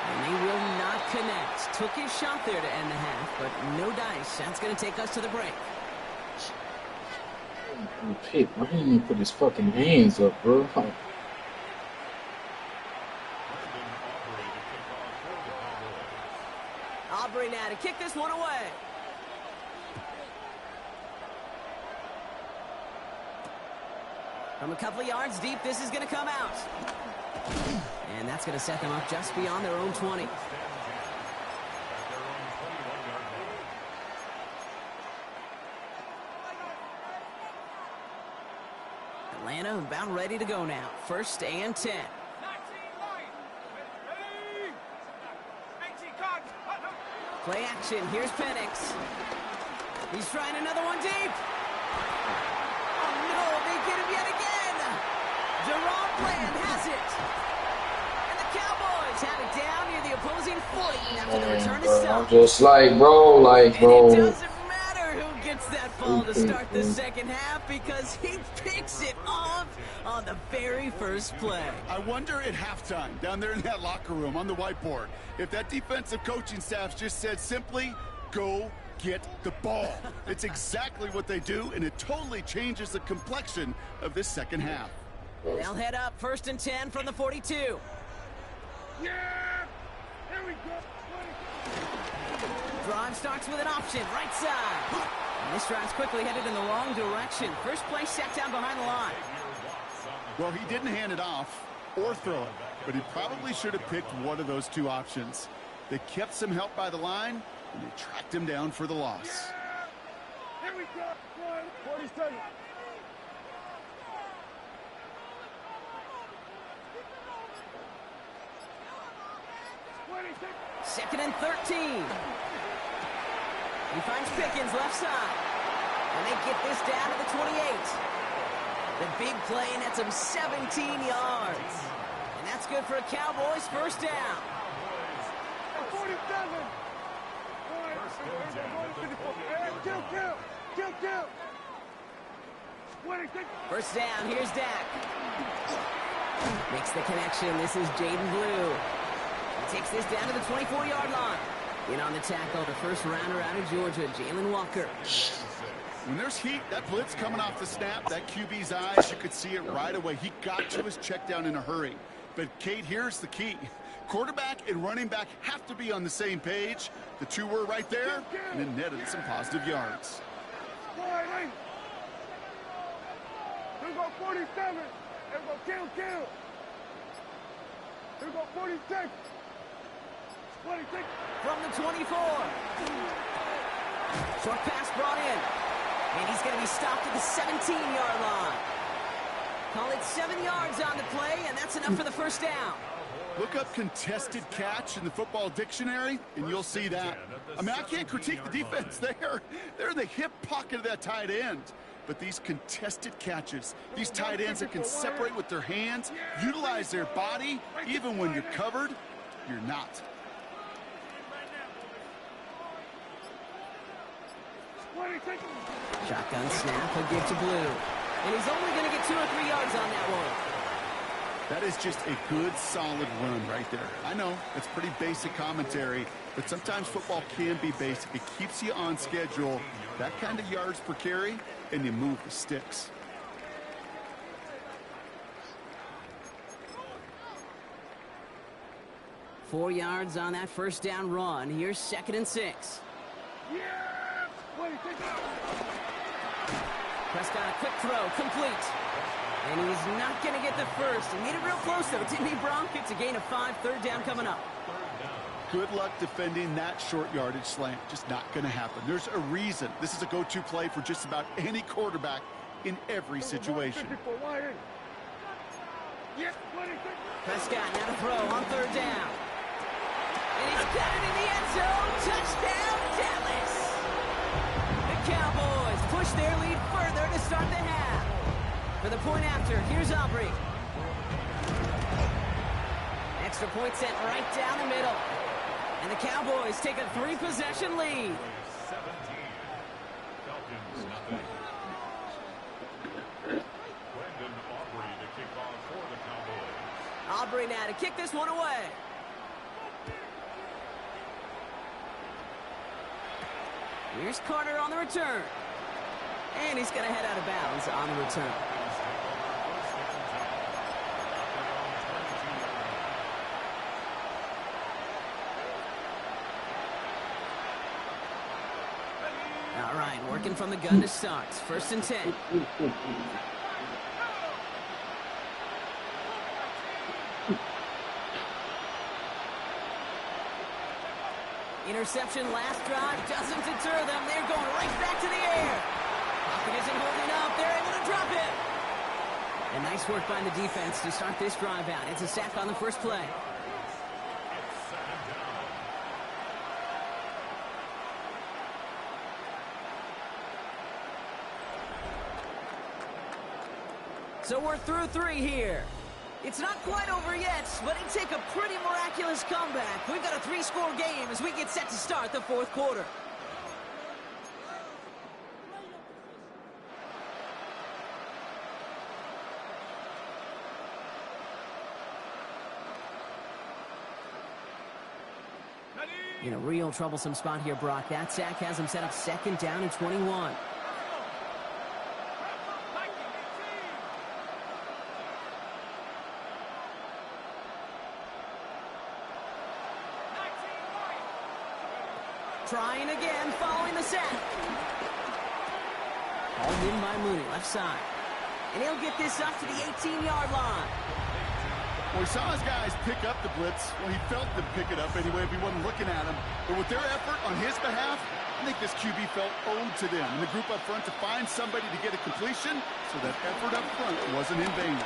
And they will not connect. Took his shot there to end the half, but no dice. That's going to take us to the break. Pick, why didn't he put his fucking hands up, bro? Aubrey now to kick this one away. From a couple of yards deep, this is going to come out. And that's going to set them up just beyond their own 20. Atlanta about ready to go now. 1st and 10. Play action. Here's Penix. He's trying another one deep. Oh, no, they get him yet again. Jerome Bland has it. And the Cowboys have it down near the opposing 40 after the return to stop. I'm just like, bro, And it doesn't matter who gets that ball to start the second half because he picks it off on the very first play. I wonder at halftime, down there in that locker room on the whiteboard, if that defensive coaching staff just said simply, go get the ball. It's exactly what they do, and it totally changes the complexion of this second half. They'll head up 1st and 10 from the 42. Yeah! Here we go. Drive starts with an option, right side. And this drive's quickly headed in the wrong direction. First play set down behind the line. Well, he didn't hand it off or throw it, but he probably should have picked one of those two options. They kept some help by the line, and they tracked him down for the loss. Here we go. 47. Second and 13. He finds Pickens left side. And they get this down to the 28. The big play nets him 17 yards. That's good for a Cowboys first down. 47. Kill. First down, here's Dak. Makes the connection. This is Jaden Blue. He takes this down to the 24-yard line. In on the tackle, the first rounder out of Georgia, Jalen Walker. When there's heat, that blitz coming off the snap, that QB's eyes, you could see it right away. He got to his check down in a hurry. But, Kate, here's the key. Quarterback and running back have to be on the same page. The two were right there, and it netted some positive yards. Here we go 47. Here we go kill. Here we go 46. 26. From the 24. Short pass brought in. And he's going to be stopped at the 17-yard line. Call it 7 yards on the play, and that's enough for the first down. Look up contested catch in the football dictionary, and you'll see that. I mean, I can't critique the defense there. They're in the hip pocket of that tight end. But these contested catches, these tight ends that can separate with their hands, utilize their body, even when you're covered, you're not. Shotgun snap, he'll give to Blue. And he's only going to get 2 or 3 yards on that one. That is just a good, solid run right there. I know, it's pretty basic commentary, but sometimes football can be basic. It keeps you on schedule, that kind of yards per carry, and you move the sticks. Four yards on that first down run. Here's 2nd and 6. Prescott, a quick throw, complete. And he's not going to get the first. He made it real close, though, didn't he, Bronk? It's a gain of 5, third down coming up. Good luck defending that short yardage slant. Just not going to happen. There's a reason. This is a go-to play for just about any quarterback in every situation. Prescott now to throw on 3rd down. And he's got it in the end zone. Touchdown, Dallas! The Cowboys push their lead further to start the half. For the point after, here's Aubrey. Extra point sent right down the middle. And the Cowboys take a 3-possession lead. 17. Falcons nothing. Brandon Aubrey to kick off for the Cowboys. Aubrey now to kick this one away. Here's Carter on the return. And he's going to head out of bounds on the return. All right, working from the gun to start. 1st and 10. Interception last drive doesn't deter them. They're going right back to the air. Pocket isn't holding up. They're able to drop it. And nice work by the defense to start this drive out. It's a sack on the first play. So we're through 3 here. It's not quite over yet, but it'd take a pretty miraculous comeback. We've got a 3-score game as we get set to start the 4th quarter. In a real troublesome spot here, Brock. That sack has him set up 2nd down and 21. Trying again, following the sack. Hauled in by Mooney, left side. And he'll get this up to the 18-yard line. Well, he saw his guys pick up the blitz. Well, he felt them pick it up anyway if he wasn't looking at him. But with their effort on his behalf, I think this QB felt owed to them. And the group up front to find somebody to get a completion, so that effort up front wasn't in vain.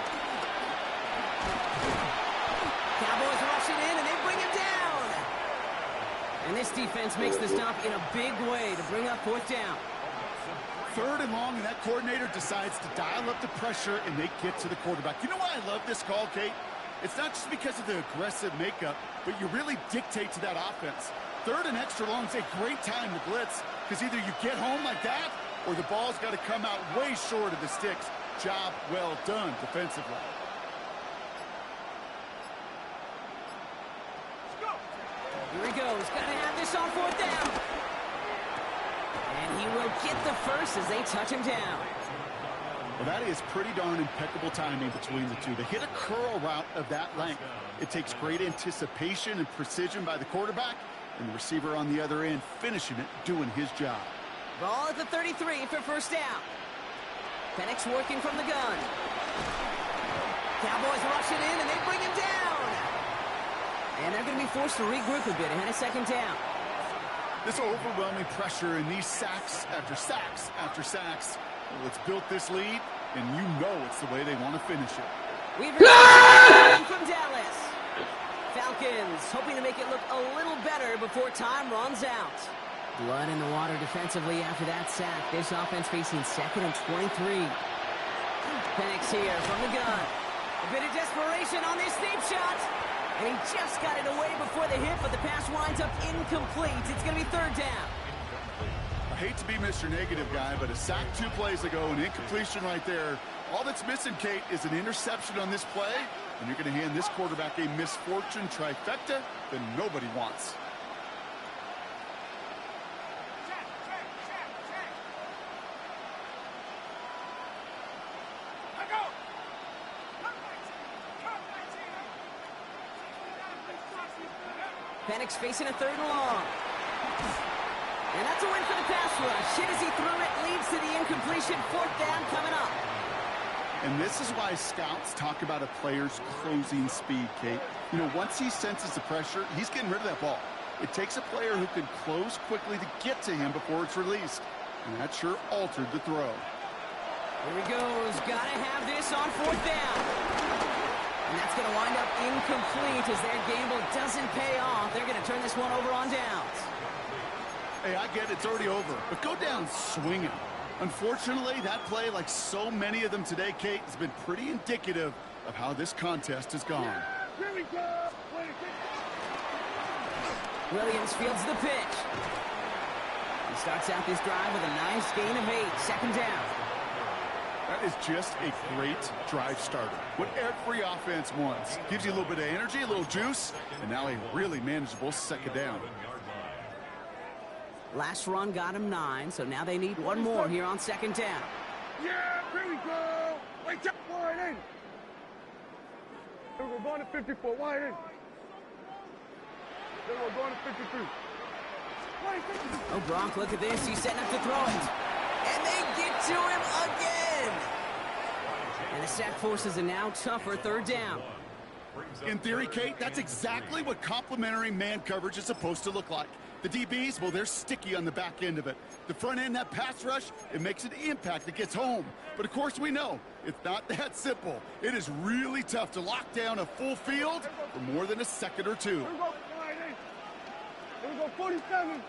Cowboys rush it in, and they bring him down. And this defense makes the stop in a big way to bring up 4th down. 3rd and long, and that coordinator decides to dial up the pressure, and they get to the quarterback. You know why I love this call, Kate? It's not just because of the aggressive makeup, but you really dictate to that offense. Third and extra long is a great time to blitz, because either you get home like that, or the ball's got to come out way short of the sticks. Job well done defensively. Here he goes. Got to have this on 4th down. And he will get the first as they touch him down. Well, that is pretty darn impeccable timing between the two. They hit a curl route of that length. It takes great anticipation and precision by the quarterback, and the receiver on the other end finishing it, doing his job. Ball at the 33 for 1st down. Penix working from the gun. Cowboys rush it in, and they bring him down. And they're going to be forced to regroup a bit ahead of 2nd down. This overwhelming pressure and these sacks after sacks after sacks, well, it's built this lead, and you know it's the way they want to finish it. Weaver from Dallas. Falcons hoping to make it look a little better before time runs out. Blood in the water defensively after that sack. This offense facing 2nd and 23. Penix here from the gun. A bit of desperation on this deep shot. And he just got it away before the hit, but the pass winds up incomplete. It's going to be 3rd down. I hate to be Mr. Negative guy, but a sack 2 plays ago, an incompletion right there. All that's missing, Kate, is an interception on this play, and you're going to hand this quarterback a misfortune trifecta that nobody wants. Penix facing a 3rd and long. And that's a win for the pass rush. Hit as he threw it, leads to the incompletion. 4th down coming up. And this is why scouts talk about a player's closing speed, Kate. You know, once he senses the pressure, he's getting rid of that ball. It takes a player who can close quickly to get to him before it's released. And that sure altered the throw. Here he goes. Got to have this on 4th down. And that's going to wind up incomplete as their gamble doesn't pay off. They're going to turn this one over on downs. Hey, I get it, it's already over, but go down swinging. Unfortunately, that play, like so many of them today, Kate, has been pretty indicative of how this contest has gone. Here we go. Williams fields the pitch. He starts out this drive with a nice gain of 8. 2nd down. That is just a great drive starter. What every offense wants. Gives you a little bit of energy, a little juice, and now a really manageable 2nd down. Last run got him 9, so now they need one more here on 2nd down. Yeah, here we go. Wait, wide in. We're going to 54, wide in. Then we're going to 53. Oh, Gronk, look at this. He's setting up to throw it. And they get to him again. And the sack forces a now tougher 3rd down. In theory, Kate, that's exactly what complementary man coverage is supposed to look like. The DBs, well, they're sticky on the back end of it. The front end, that pass rush, it makes an impact that gets home. But of course we know, it's not that simple. It is really tough to lock down a full field for more than a second or two. Here we go, 47.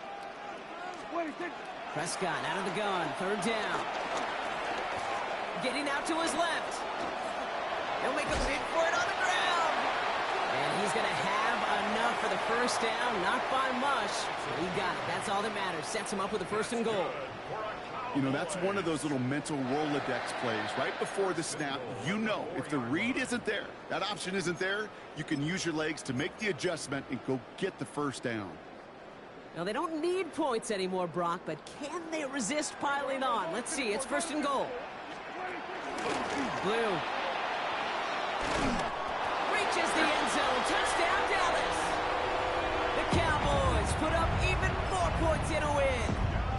26. Prescott out of the gun, 3rd down. Getting out to his left. He'll make a bid for it on the ground. And he's going to have enough for the 1st down, not by much. He got it. That's all that matters. Sets him up with a 1st and goal. You know, that's one of those little mental Rolodex plays. Right before the snap, you know if the read isn't there, that option isn't there, you can use your legs to make the adjustment and go get the 1st down. Now, they don't need points anymore, Brock, but can they resist piling on? Let's see. It's 1st and goal. Blue. Reaches the end zone. Touchdown, Dallas. The Cowboys put up even more points in a win.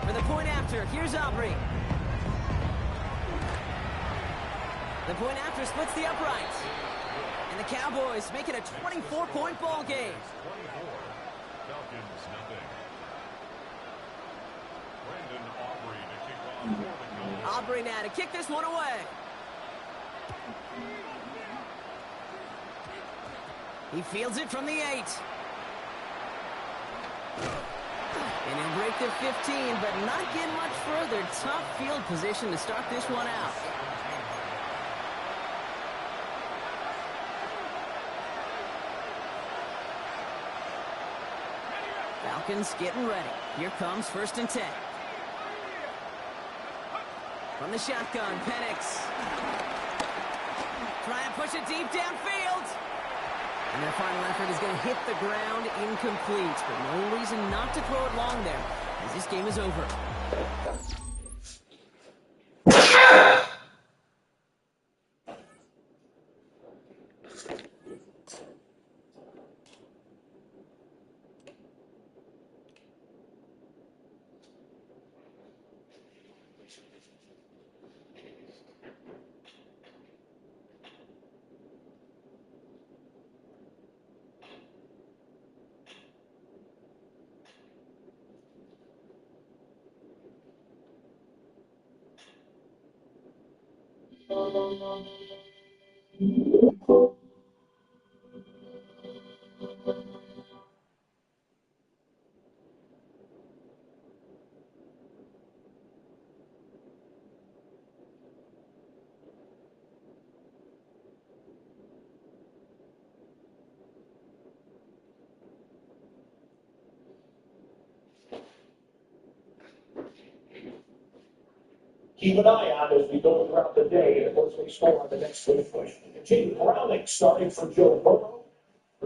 For the point after, here's Aubrey. The point after splits the uprights. And the Cowboys make it a 24-point ball game. Falcons nothing. Brandon Aubrey to kick off for the Cowboys. Aubrey now to kick this one away. He fields it from the 8. And he'll break the 15, but not get much further. Tough field position to start this one out. Falcons getting ready. Here comes 1st and 10. From the shotgun, Penix. Try and push it deep downfield. And their final effort is going to hit the ground incomplete. But no reason not to throw it long there, as this game is over. Keep an eye on as we go throughout the day, and of course we score on the next push. Jake Browning starting for Joe Burrow.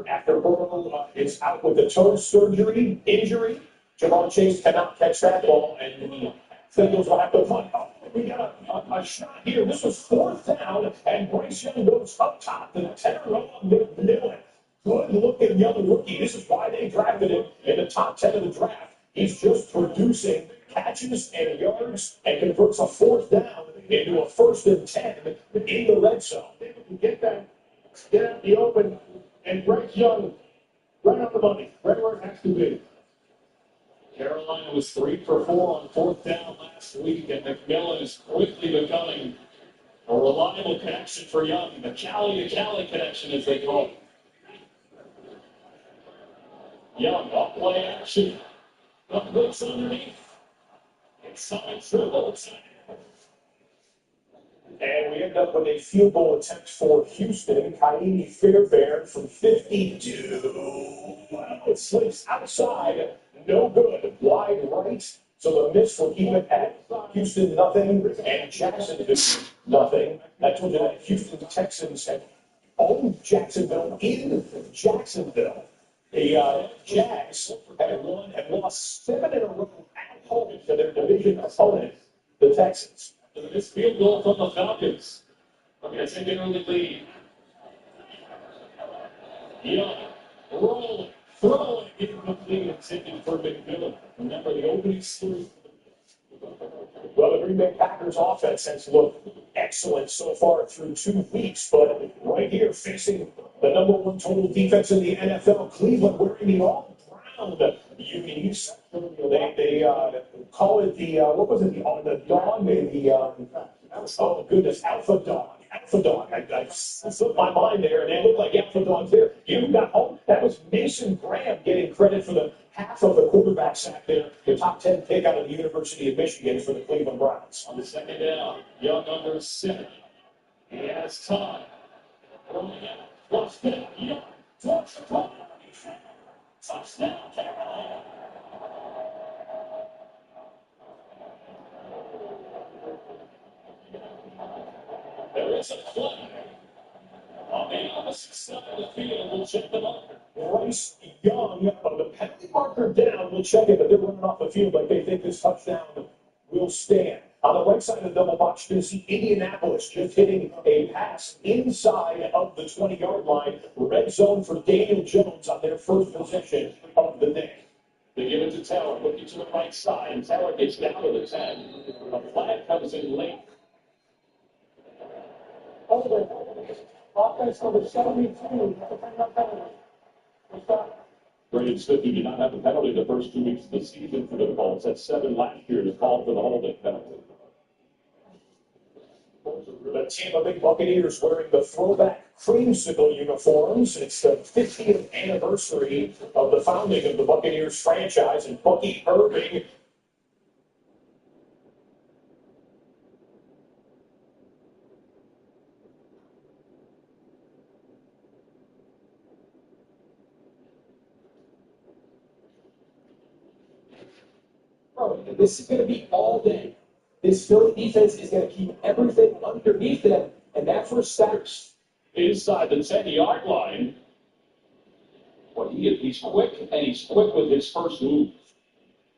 After Burrow is out with a toe surgery injury, Jamar Chase cannot catch that ball, and the Bengals will have to punt. We got a shot here. This was 4th down, and Bryce Young goes up top to the 10-row of McMillan. Good-looking young rookie. This is why they drafted him in the top 10 of the draft. He's just producing catches and yards and converts a 4th down into a 1st and 10 in the red zone. Get out the open, and Bryce Young right on the money, right where it has to be. Carolina was 3 for 4 on 4th down last week, and McMillan is quickly becoming a reliable connection for Young. The Cali-to-Cali connection, as they call it. Young, off play action. Up looks underneath. Inside dribbles. And we end up with a field goal attempt for Houston. Kaimi Fairbairn from 52. Well, it slips outside. No good. Wide right. So the miss will keep it at Houston nothing and Jacksonville nothing. I told you that Houston Texans had owned Jacksonville in Jacksonville. The Jags had won and lost 7 in a row at home to their division opponent, the Texans. This field goal from the Falcons. Okay, it's an early lead. Young, rolling, throwing, incomplete, intended for McMillan. Remember the opening three. Well, the Green Bay Packers offense has looked excellent so far through 2 weeks, but right here facing the number 1 total defense in the NFL, Cleveland wearing the all-brown unis. They call it the, what was it, the dog? Oh, goodness, Alpha Dog. Alpha Dog. I slipped my mind there, and they look like Alpha Dogs there. You got home. That was Mason Graham getting credit for the half of the quarterback sack there, the top 10 pick out of the University of Michigan for the Cleveland Browns. On the 2nd down, Young under 7. He has time. Touchdown, Young. Touchdown, Carolina. There is a flag on the opposite side of the field. We'll check them out. Bryce Young, the penalty marker down. We'll check it, but they're running off the field like they think this touchdown will stand. On the right side of the double box, you can see Indianapolis just hitting a pass inside of the 20-yard line. Red zone for Daniel Jones on their first possession of the day. They give it to Taylor, looking to the right side, and Taylor gets down to the 10. A flag comes in late. Offense number 72. Braden Smith, who did not have a penalty the first 2 weeks of the season for the Colts, had 7 last year to call for the holding penalty. The Tampa Bay Buccaneers wearing the throwback creamsicle uniforms. It's the 50th anniversary of the founding of the Buccaneers franchise, and Bucky Irving And this is going to be all day. This Philly defense is going to keep everything underneath them, and that's where Stackers inside the 10-yard line. Well, he's quick, and he's quick with his first move.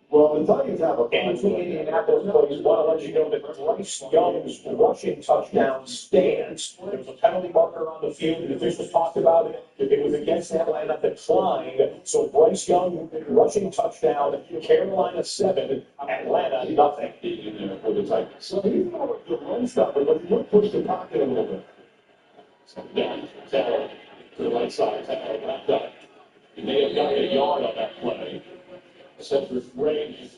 Well, the Tigers have a in between Indianapolis plays. Want to let you know that Bryce Young's rushing touchdown stands. There was a penalty marker on the field. The officials talked about it. It was against Atlanta declined. So Bryce Young rushing touchdown. Carolina 7, Atlanta nothing. For the Tigers. So he's not a good run stopper, but he would push the pocket a little bit. So down to the right side. Wrapped up. He may have got a yard on that play. Center range.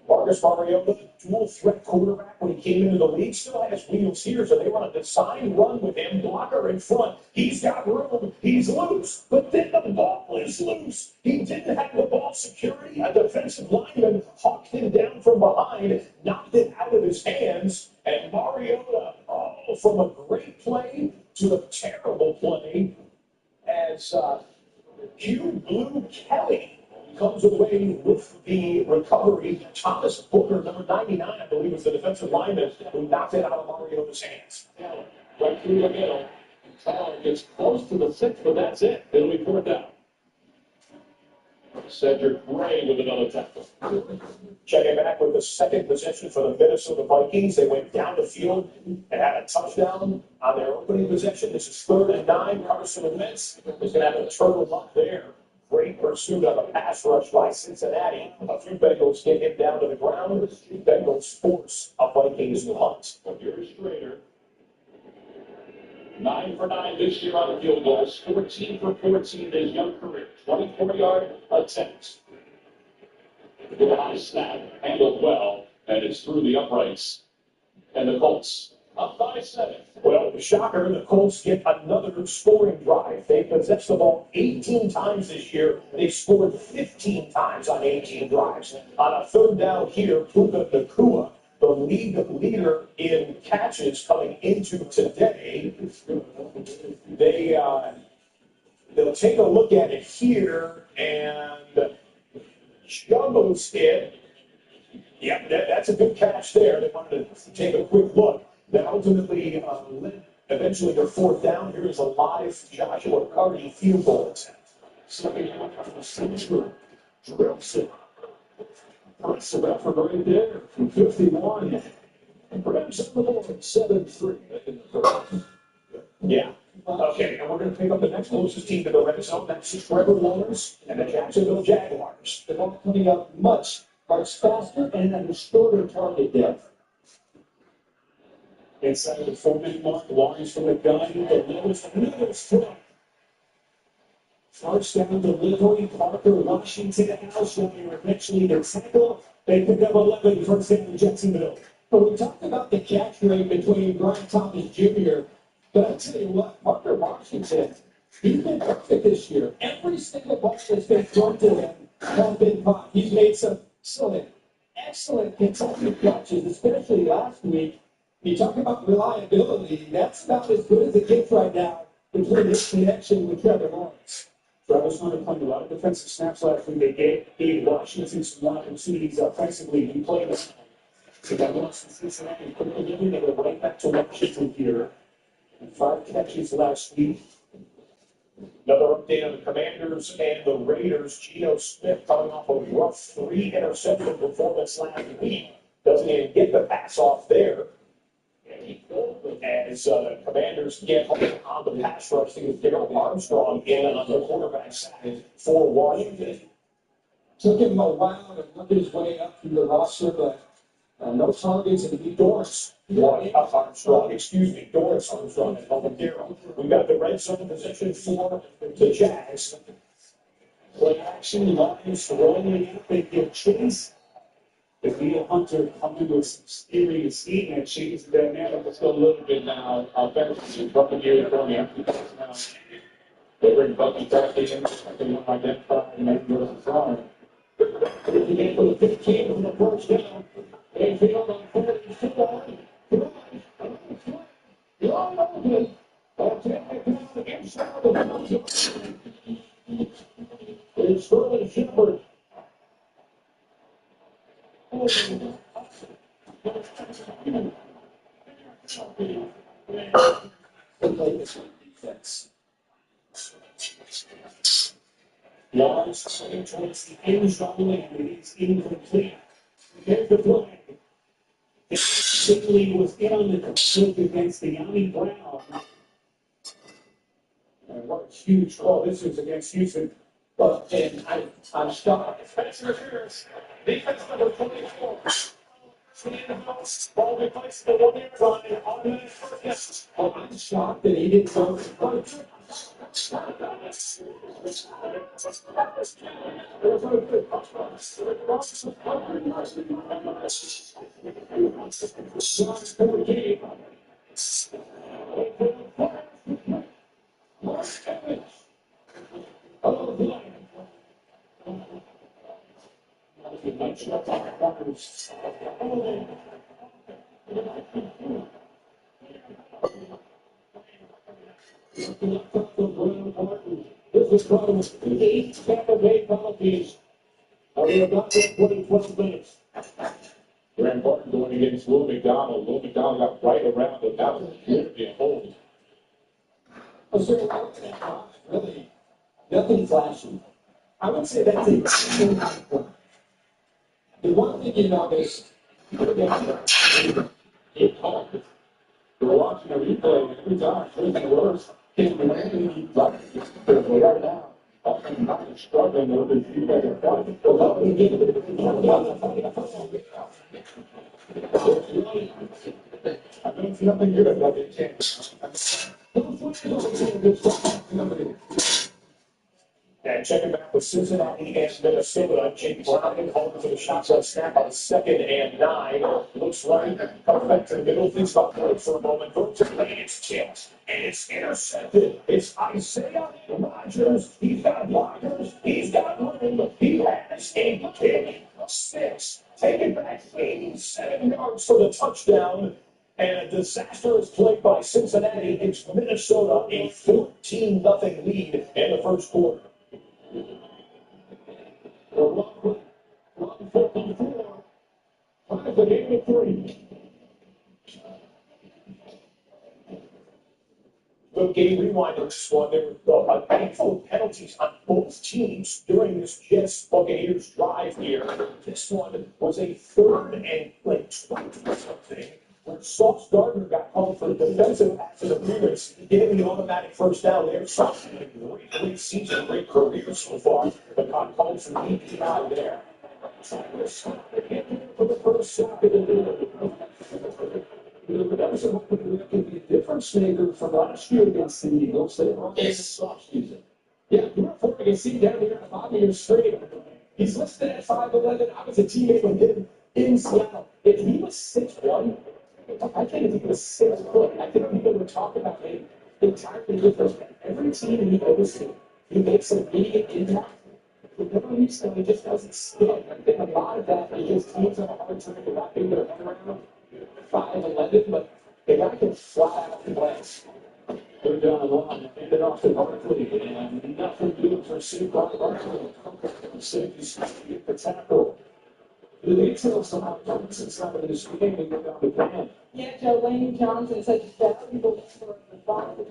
Marcus Mariota, dual threat quarterback when he came into the league, still has wheels here, so they run a design run with him. Blocker in front. He's got room. He's loose, but then the ball is loose. He didn't have the ball security. A defensive lineman hawked him down from behind, knocked it out of his hands, and Mariota, from a great play to a terrible play, as Hugh Blue Kelly comes away with the recovery. Thomas Booker, number 99, I believe, was the defensive lineman who knocked it out of Mariota's hands. Right through the middle. Tyler gets close to the 6, but that's it. It'll be 4th down. Cedric Gray with another tackle. Checking back with the second possession for the Minnesota Vikings. They went down the field and had a touchdown on their opening possession. This is 3rd and 9. Carson Wentz is going to have a turtle up there. Great pursuit on the pass rush by Cincinnati. A few Bengals get him down to the ground. Bengals force a Vikings punt. Here's Strader. 9 for 9 this year on the field goals. 14 for 14 in his young career. 24-yard attempts. The high snap handled well, and it's through the uprights. And the Colts up by 7. Well, the shocker, the Colts get another scoring drive. They possessed the ball 18 times this year. They scored 15 times on 18 drives. On a 3rd down here, Puka Nacua, the league leader in catches coming into today. They'll take a look at it here, and Jumbo's it. Yep, that's a good catch there. They wanted to take a quick look. That ultimately led eventually to 4th down. Here is a live Joshua Carty field goal attempt. Second half of the center. Drills it. Impressive effort right there from 51. Rams on the board, 7-3. Yeah. Okay, and we're going to pick up the next closest team to the red zone. That's Trevor Lawrence and the Jacksonville Jaguars. They're both coming up much faster and at a shorter target depth. Inside the 4-minute mark, Lawrence from the gun, the lowest front. First down delivery, Parker, Washington, Alshon, eventually their tackle. They pick up 11 first down in Jacksonville. But we talked about the catch rate between Brian Thomas Jr., but I'll tell you what, Parker Washington, he's been perfect this year. Every single ball that's been thrown to him has been caught. He's made some excellent consecutive catches, especially last week. You talk about reliability, that's about as good as it gets right now between his connection with Trevor Lawrence. Travis Hunter played a lot of defensive snaps last week. They gave Washington some opportunities offensively. He played us. So that lost in Cincinnati. They go right back to Washington here. 5 catches last week. Another update on the Commanders and the Raiders. Geno Smith coming off a rough 3-interception performance last week. Doesn't even get the pass off there. As the Commanders get on the pass rush to get Darryl Armstrong in on the quarterback side for Washington. Took him a while to work his way up through the roster, but no targets and he Doris. Doris Armstrong and Melvin Darryl. We've got the red zone position for the Jags. Play action, Lions throwing, they give chase. If Neil Hunter coming with some serious speed and change the dynamic, let's go a little bit now. Offensively, Buccaneers going after this now. They bring Bucky back in, they want to identify and make go to the front. They get for the 15 from the first down. They field on 40, it's Sterling Shepard. Defense. Yards coming towards the end zone, and it is incomplete. There's the flag. Finley was in on the field against the Yanni Brown. And what a huge call this is against Houston. But and I'm shocked. Spencer Harris, defense number 24. Ball replaced the 1 yard line. Automatic first. Oh, I'm shocked that he didn't go. This is from 8 Tampa Bay penalties. We have not been playing 12 minutes. Grant Barton going against Will McDonald. Will McDonald got right around him. That was a hold. Really, nothing flashy. I would say that's a the one thing you notice, It called. We're watching a replay every time. It's the worst. It's the way he left it. We are now. I'm not struggling with it. You guys are fighting. I mean, it's nothing good about it. And checking back with Cincinnati and Minnesota. James Brown called for the shotgun snap on 2nd and 9. Looks right. Comes back to the middle. Thinks about it for a moment. Goes to the lane. It's tipped. And it's intercepted. It's Isaiah Rodgers. He's got blockers. He's got room. He has a kick. 6. Taken back 87 yards for the touchdown. And a disastrous play by Cincinnati gives Minnesota a 14-0 lead in the first quarter. Run 54. Ties the game at 3. Good game rewind on this one. There were a handful of penalties on both teams during this Jets Buccaneers drive here. This one was a 3rd and 20-something. When Sauce Gardner got called for defensive pass interference, getting the automatic first down there. Sauce had a great season, great career so far, but got called for DPI there. For the first stop of the that was a difference maker from last year against the Eagles. They were in soft season. Yeah, you can see down here at the bottom of your screen. He's listed at 5'11". I was a teammate with him in Seattle. If he was 6'1", I think if he was 6 foot, I think people would talk about him entirely different. Every team he goes to, he makes an immediate impact. Whenever he's done, he just doesn't stick. I think a lot of that is just teams have a hard time wrapping their head around 5'11", but the guy can fly out the glass. They're down the line, ended off to Barkley, and nothing good for Saquon Barkley. Safety's the tackle. They tell somehow Johnson's not in this game and go down the pan. Yeah, Joe Lane Johnson such a valuable for the ball.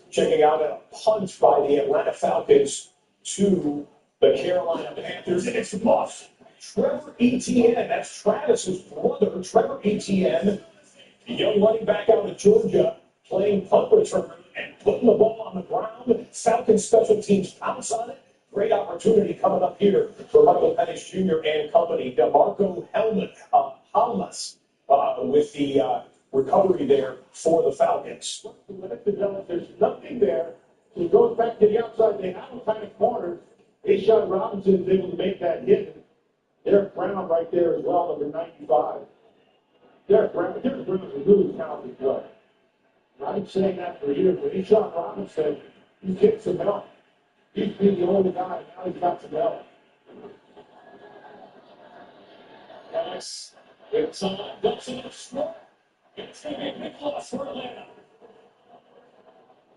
Checking out a punch by the Atlanta Falcons to the Carolina Panthers, and it's muffed. Trevor Etienne, that's Travis's brother, Trevor Etienne, the young running back out of Georgia, playing punt return and putting the ball on the ground. Falcons special teams pounce on it. Great opportunity coming up here for Michael Penix Jr. and company. DeMarco Halmas with the recovery there for the Falcons. There's nothing there. He goes back to the outside. They have a kind of corner. Ashawn Robinson is able to make that hit. Derek Brown right there as well, number 95. Derek Brown is a really talented player. I've been saying that for years, but Ashawn Robinson, he gets some help. He's been the only guy, now he's got some help. Yes, it's Dustin Smith. It's going to be a big loss for Atlanta.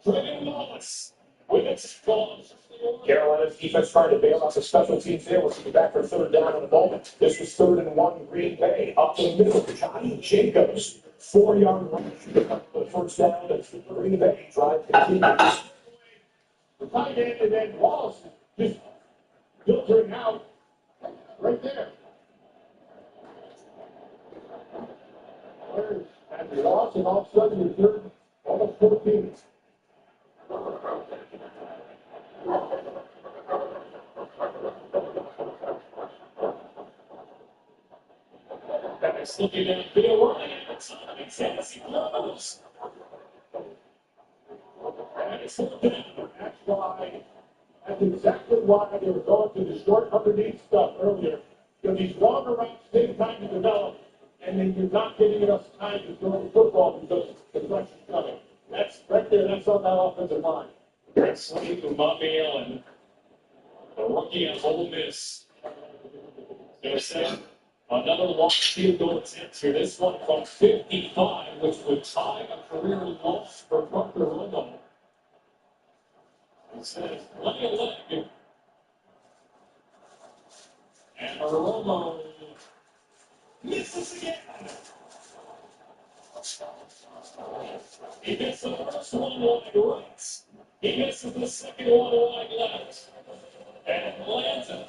Trevin Wallace with its claws. Carolina's defense trying to bail out the special teams there. We'll see you back for third down in a moment. This was 3rd and 1, Green Bay. Up the middle, Johnny Jacobs. 4-yard rush. The first down as Green Bay drive continues. The tight end and then Wallace just filtering out right there. There's Andrew Wallace, and all of a sudden you're third, almost 14. That's looking at Bill Ryan. It's fantasy close. And it's looking that's why. That's exactly why they were going to the short underneath stuff earlier. Because these longer routes take time to develop, and then you're not getting enough time to throw the football because the pressure's coming. That's right there. That's on that offensive line. Great swing from Bobby Allen, the rookie at Ole Miss. They're saying another long field goal attempt here. This one from 55, which would tie a career loss for Parker Romo. It says plenty of leg. And Romo misses again. He gets the first one wide right. He misses the second one wide left. And Atlanta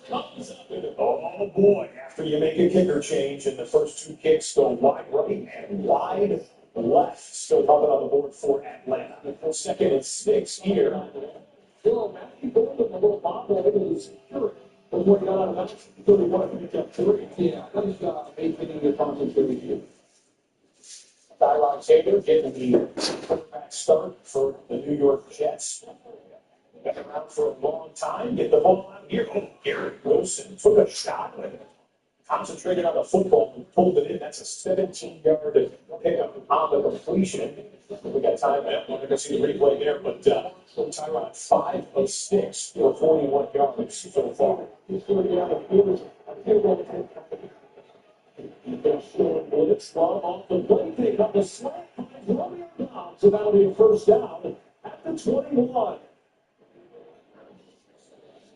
comes up with it. Oh boy, after you make a kicker change and the first 2 kicks go wide right and wide left. Still coming on the board for Atlanta. 2nd and 6 here. Well, Matthew Golden, a little bobble able to secure it. Before he got out of that, 31 to pick up 3. Yeah, nice job maintaining the concentrated here. Tyrod Taylor getting the quarterback start for the New York Jets. Been around for a long time. Get the ball out here. Oh, Garrett Wilson took a shot with it. Concentrated on the football and pulled it in. That's a 17-yard pickup on the completion. We got time. We're going to see the replay there, but Tyrod 5 of 6 for 41 yards so far. He's going to get out of the field. He's showing blitz off the play. Pick up the slant. So that'll be a first down at the 21.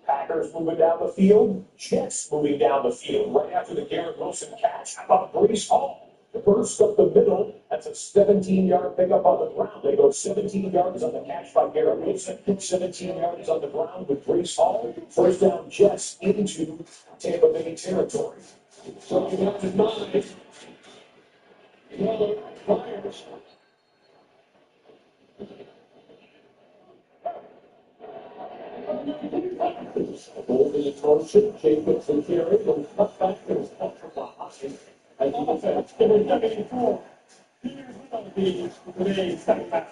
Packers moving down the field. Jets moving down the field right after the Garrett Wilson catch. How about Breece Hall? The burst up the middle. That's a 17-yard pickup on the ground. They go 17 yards on the catch by Garrett Wilson. 17 yards on the ground with Breece Hall. First down Jets into Tampa Bay territory. So you got to mind. Yellow fires. Holding in motion, Jacobs and Terry will cut back to his ultra behind. And the defense can be looking for. Here's one of these today's second half.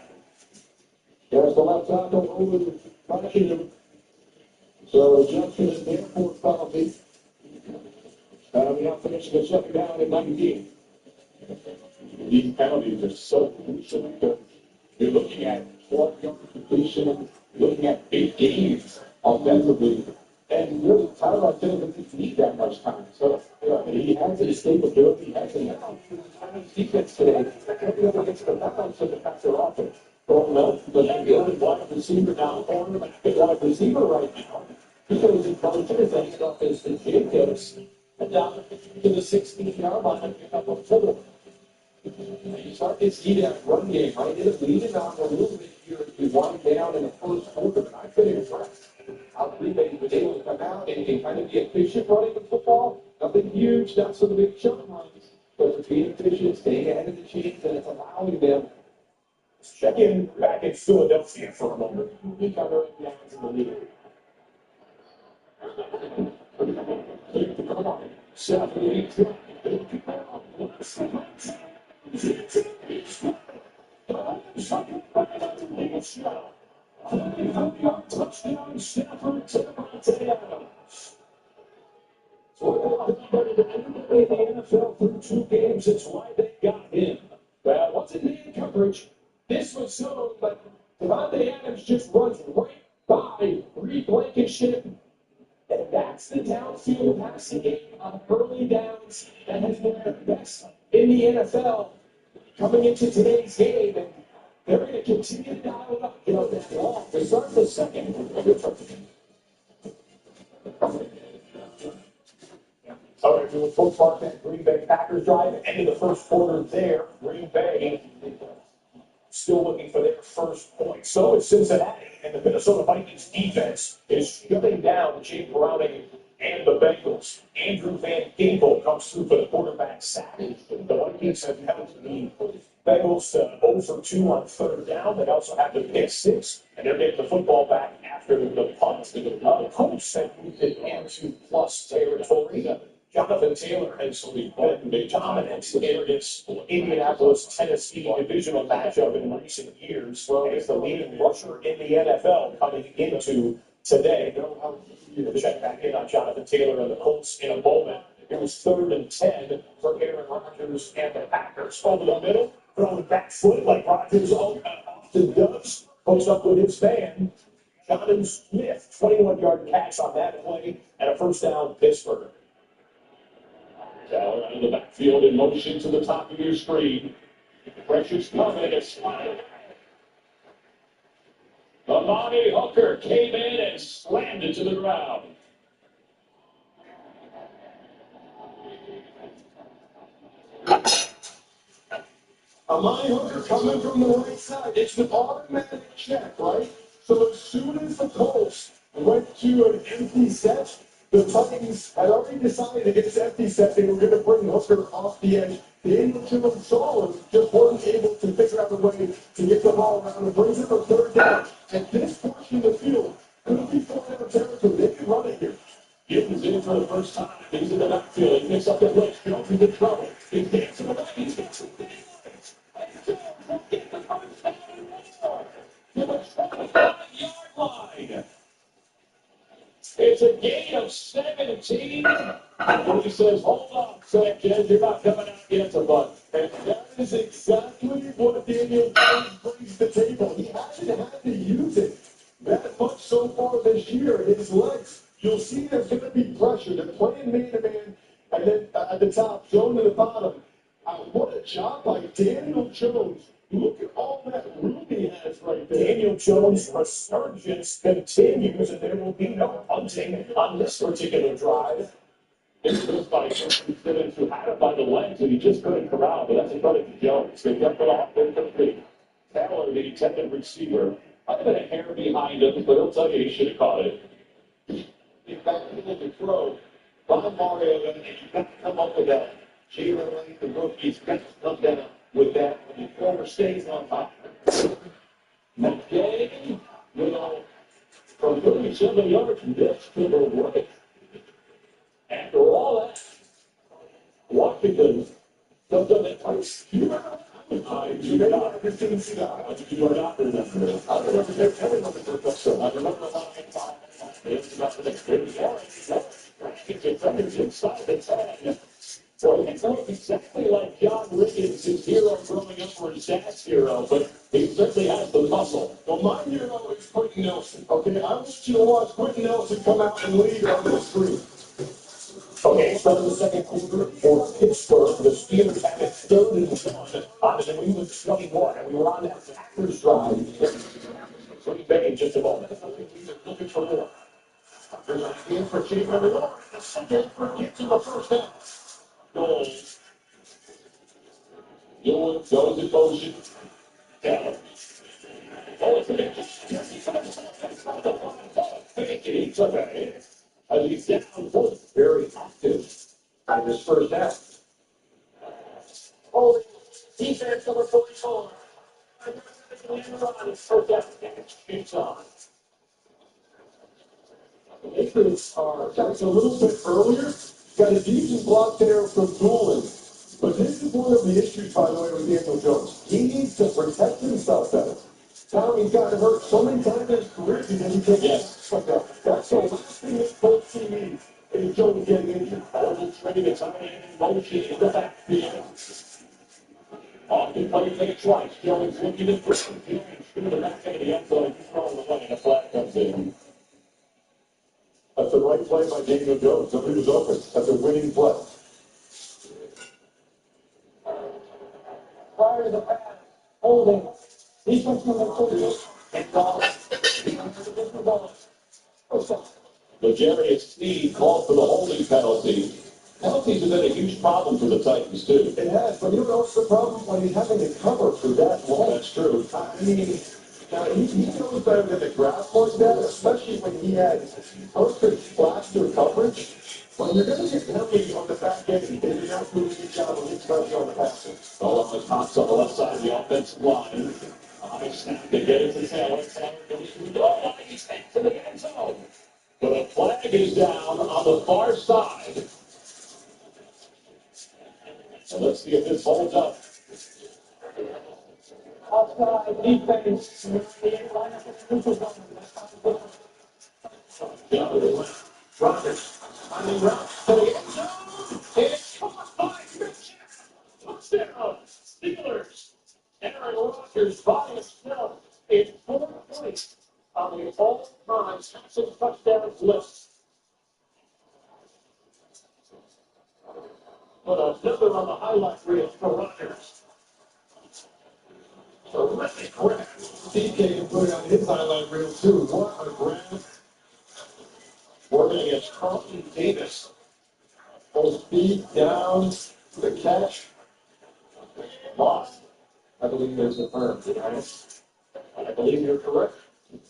There's the left tackle over punishing him. So Johnson is there for penalty. We have finished the second down at 19. These penalties are so crucial because you're looking at 12-yard completion, looking at big gains offensively, and really Tyrod didn't need that much time. So he has his escapability, he has his defense today. Every other gets the balance of the Packer offense. Well, no, but the only wide receiver down corner, but the wide receiver right now, he goes in motion as that stuff is Jacobs, and down to the 16-yard line and pick up a football. You start to see that run game, right? It'll lead him out a little bit here if you wind down in the first quarter, but I couldn't impress how Green Bay was able to come out and kind of be efficient running the football. Nothing huge, not some big chunk runs, but they're being efficient, staying ahead of the chains, and it's allowing them to check in back in Philadelphia for a moment. We cover it down to the lead. Come on, 7-8. Touchdown, Stafford to Davante Adams. So in the NFL through 2 games, that's why they got him. Well, wasn't man coverage. This was so, but Davante Adams just runs right by Reed Blankenship. And that's the downfield passing game on early downs that has been the best in the NFL coming into today's game. And They're going to continue to dial it up. Get up that long. They start the second. All right, we will bookmark that Green Bay Packers drive. End of the first quarter there. Green Bay still looking for their first point. So is Cincinnati, and the Minnesota Vikings defense is shutting down Jake Browning and the Bengals. Andrew Van Ginkel comes through for the quarterback sack. The Vikings have held the Bengals 0 for 2 on third down. They also have the pick six, and they're getting the football back after the punt. The Colts have moved it into plus territory. Jonathan Taylor has been dominant in this Indianapolis-Tennessee divisional matchup in recent years as the leading rusher in the NFL coming into today. We'll check back in on Jonathan Taylor and the Colts in a moment. It was 3rd and 10 for Aaron Rodgers and the Packers. Over the middle, throwing back foot like Rodgers often does. Post up with his man. Jonathan Smith, 21-yard catch on that play, and a first down, Pittsburgh. Taylor out of the backfield in motion to the top of your screen. Pressure's coming. It's slammed. Amani Hooker came in and slammed it to the ground. Amani Hooker coming from the right side. It's an automatic check, right? So as soon as the Colts went to an empty set, the Titans had already decided against empty set they were going to bring Hooker off the edge. Daniel Jones saw him, just wasn't able to figure out a way to get the ball around and brings it to 3rd down. At this portion of the field, could be 4-down territory. They can run it here. Gibbons in for the first time. He's in the backfield. He picks up the blitz. Jones in trouble. He's dancing away. He's got some big legs. And Jones will get the first down and more. To the 25-yard line. It's a gain of 17. And he says, hold on, Sanchez, you're not coming out yet to bunt. And that is exactly what Daniel Jones brings to the table. He hasn't had to use it that much so far this year. His legs, you'll see there's going to be pressure. They're playing man-to-man, and then at the top, Jones at the bottom. What a job by Daniel Jones. Look at all that room he has right there. Daniel Jones' resurgence continues, and there will be no punting on this particular drive. It was by Simmons, who had it by the legs, and he just couldn't corral, but that's a credit to Jones. They got it off there complete. Taylor, the intended receiver, might have been a hair behind him, but he'll tell you he should have caught it. He's got to throw. Bob Mario, and you've got to come up with that. Jalen Lane, the rookie's got to come down with that when the corner stays on top. McKay, from 37 yards from this to the right. After all that, Washington does it twice. You are not remember. I remember everyone the first episode. I remember how many times it's got the next 30 yards. It's inside the 10. So he looks exactly like John Riggins, his hero growing up, or his dad's hero, but he certainly has the muscle. Well, my hero is Quentin Nelson. Okay, I want you to watch Quentin Nelson come out and lead on the screen. Okay, start of the second quarter for Pittsburgh. The Steelers have it 3rd and 1 on the New England 21, and we were on that Packers drive. Green Bay in just a moment. Looking for more. There's an idea for Jake Miller. The second for getting the first down. Goals. Newell goes in motion. Down. Oh, it's he took a hit. As he's down foot, very active in this first half. Holding defense number 44. First down catch. On. The Lakers are a little bit earlier. Got a decent block there from Doolin. But this is one of the issues, by the way, with Daniel Jones. He needs to protect himself better. Tom, he's gotten hurt so many times in his career, he didn't take it. That's the last thing this whole team needs. And Jones getting injured. Horrible trade, it's on in motion in the backfield. Often plays it twice. Jones looking at Britain. Through the back end of the end zone. He's throwing away, and a flag comes in. That's the right play by Daniel Jones. Somebody was open. That's a winning play. Prior to the pass, holding He's going to and L'Jarius Sneed called for the holding penalty. Penalties have been a huge problem for the Titans, too. It has, but you know what's the problem? When he's having to cover for that long. That's true. I mean, now he knows better than the grasp like that, especially when he had perfect blaster coverage. When you're going to get penalty on the back end, you have to do a good job of getting on the passing. Ball on the top on the left side of the offensive line. High snap to get it to Taylor. Oh, he's back to the end zone. But a flag is down on the far side. So let's see if this holds up. Outside defense. Rodgers. Finding routes to the end zone. It's caught by Mitchell. Touchdown. Steelers. Aaron Rodgers by himself in 4 points on the all-time passing touchdowns list. But another on the highlight reel for Rodgers. Terrific grab. DK put it on his highlight reel, too. What a grab. Working against Carlton Davis. Full speed down the catch. Lost. I believe there's a firm. I believe you're correct.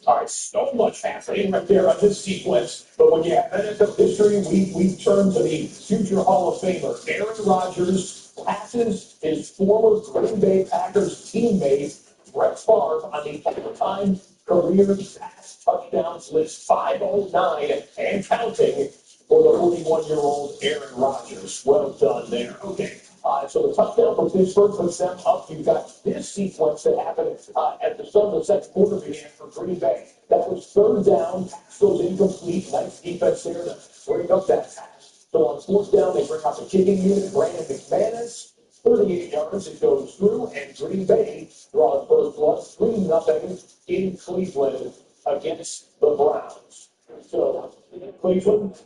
All right, so much happening right there on this sequence. But when you have NFL history, we turn to the future Hall of Famer. Aaron Rodgers passes his former Green Bay Packers teammate, Brett Favre, on the all-time career pass touchdowns list, 509 and counting for the 41-year-old Aaron Rodgers. Well done there. Okay. So the touchdown for Pittsburgh puts them up. You've got this sequence that happened at the start of the second quarter began for Green Bay. That was third down. Pass goes incomplete. Nice defense there to bring up that pass. So on fourth down, they bring out the kicking unit. Brandon McManus, 38 yards. It goes through, and Green Bay draws first blood, 3-0 in Cleveland against the Browns. So Cleveland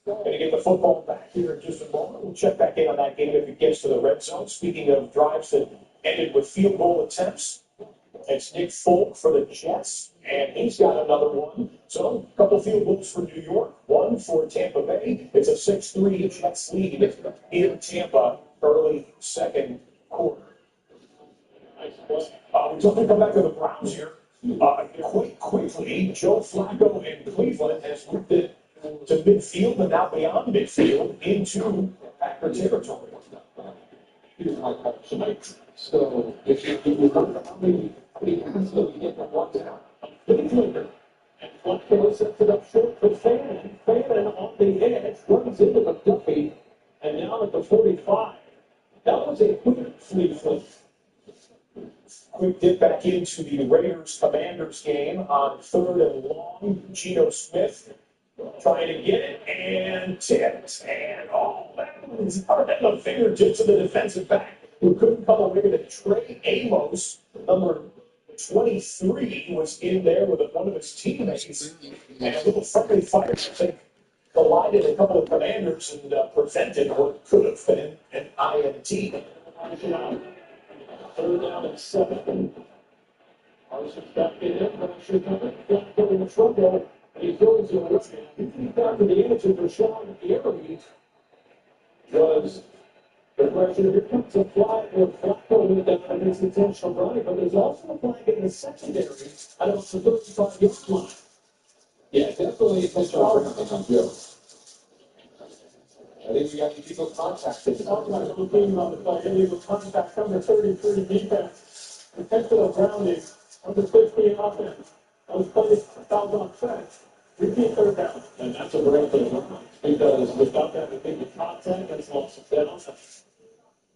going to get the football back here in just a moment. We'll check back in on that game if it gets to the red zone. Speaking of drives that ended with field goal attempts, it's Nick Folk for the Jets, and he's got another one. So a couple field goals for New York, one for Tampa Bay. It's a 6-3 Jets lead in Tampa early second quarter. We're going to come back to the Browns here. Quite quickly, Joe Flacco in Cleveland has moved it to midfield and now beyond midfield into Packer territory. So if you wonder how many passes you get from one down. And Flacco sets it up short for Fannin. Fannin on the edge runs into McDuffie, and now at the 45. That was a quick flea flip. Quick dip back into the Raiders-Commanders game on 3rd and long. Geno Smith trying to get it and tipped. And that was hard at the fingertips of the defensive back who couldn't come away with it. Trey Amos, number 23, was in there with one of his teammates. And a little friendly fire, I think, collided a couple of Commanders and prevented what could have been an INT. 3rd down and 7. Parsons back in, pressure coming, got in trouble. He goes away. After the answer for Sean Gary was the question if it comes to fly or Flacco with that against intentional running, but there's also a flag in the secondary. I don't know, the 35-yard line. Yeah, definitely intentional running on Joe. I think we got to keep contact. It's not like we're thinking about the fact that we were contact number 33 defense, intentional grounding, number 15 offense. That was played fouled on set. Repeat 3rd down. And that's a great thing, because without that, we think the contact, that's lost of down.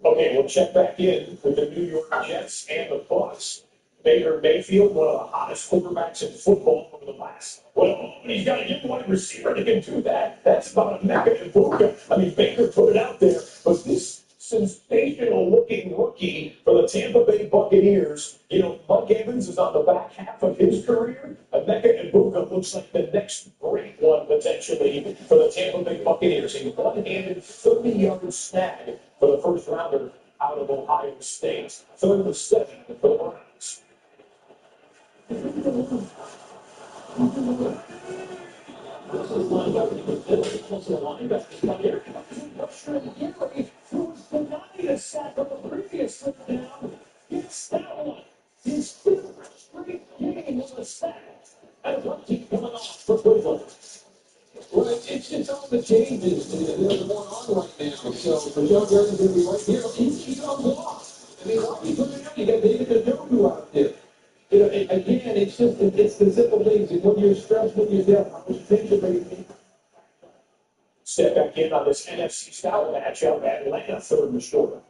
Okay, we'll check back in with the New York Jets and the Bucs. Baker Mayfield, one of the hottest quarterbacks in football over the last. Well, he's got a young wide receiver that can do that. That's about a Mecca and Buka. I mean, Baker put it out there, but this sensational-looking rookie for the Tampa Bay Buccaneers, Mike Evans is on the back half of his career. Emeka Egbuka looks like the next great one, potentially, for the Tampa Bay Buccaneers. A one-handed 30-yard snag for the first rounder out of Ohio State. 3rd and 7 for the Browns. This is lined up in the middle. This is linebacker. Now here comes Gary, who was denied a sack on the previous third down. Gets that one. His fifth straight game with a sack. And one team coming off for Cleveland. Well, it's all the changes that are going on right now. So for Joe Jordan's going to be right here. He's on block. I mean, why are you putting out? You got David Njoku out there. You know, again, it's the simple things. And when you're stressed, when you're down, how much attention do you need? Step back in on this NFC South matchup. Atlanta, third and short.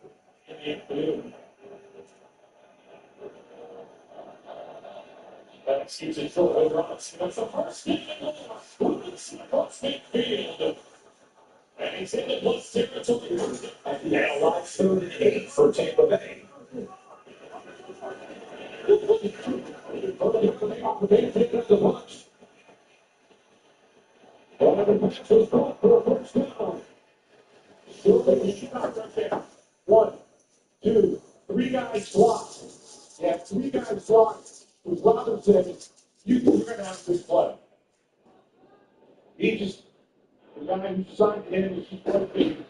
Excuse me, short over on the first across midfield. And he's in the plus territory. And now live 3rd and 8 for Tampa Bay. They pick up the punch. One of the matches brought for a first down. Still taking a shot right there. 1, 2, 3 guys blocked. You have 3 guys blocked. With Robinson, you think you're going to have this play. He just, the guy who signed him is just one thing.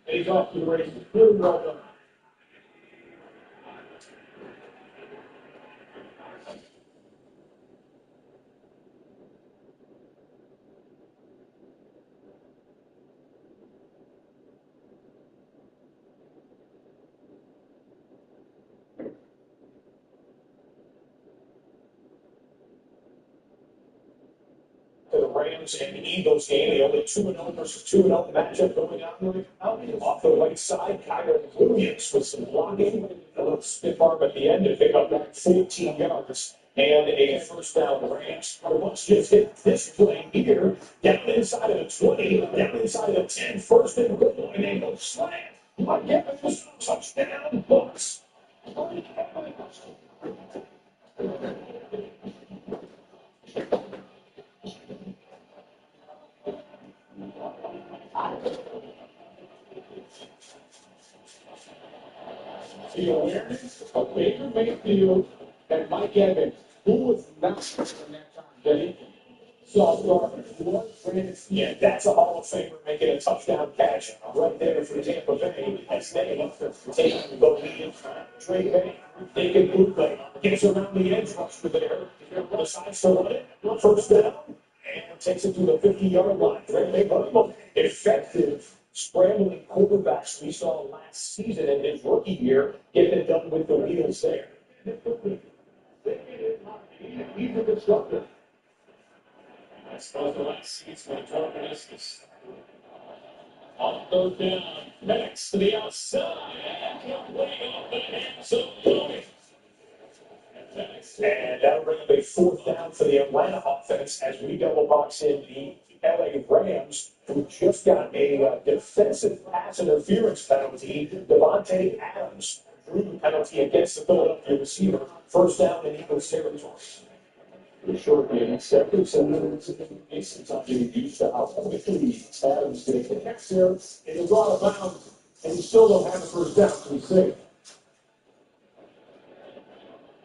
And he's off to the races. Really well done. The Rams and Eagles game, the only 2-0 versus 2-0 matchup going on right now. Off the right side, Kyron Williams with some blocking, a little stiff arm at the end to pick up that 14 yards and a first down. Rams once just hit this play here, down inside of the 20, down inside of the 10, first and goal, and they go slant. Mike Evans, touchdown, Bucks. The awareness of Baker Mayfield and Mike Evans, who was not in that time, Denny. Yeah, that's a Hall of Famer making a touchdown catch right there for Tampa Bay. As they take the lead. Trey Bay, they can move it. Gets around the edge rusher there. Decides to run it. First down. And takes it to the 50-yard line. Trey Bay, one of the most effective scrambling quarterbacks we saw last season in his rookie year, getting it done with the wheels there. He's a disruptor. I suppose the last season when Torres is off goes down. Next to the outside. Way off the hands of Tony. And that'll bring up a fourth down for the Atlanta offense as we double box in the LA Rams, who just got a defensive pass interference penalty. Devontae Adams drew the penalty against the Philadelphia receiver. First down in Eagles territory. The short game accepted, so sometimes you get used to how quickly Adams did. The next there, it was out of bounds, and you still don't have a first down to be safe.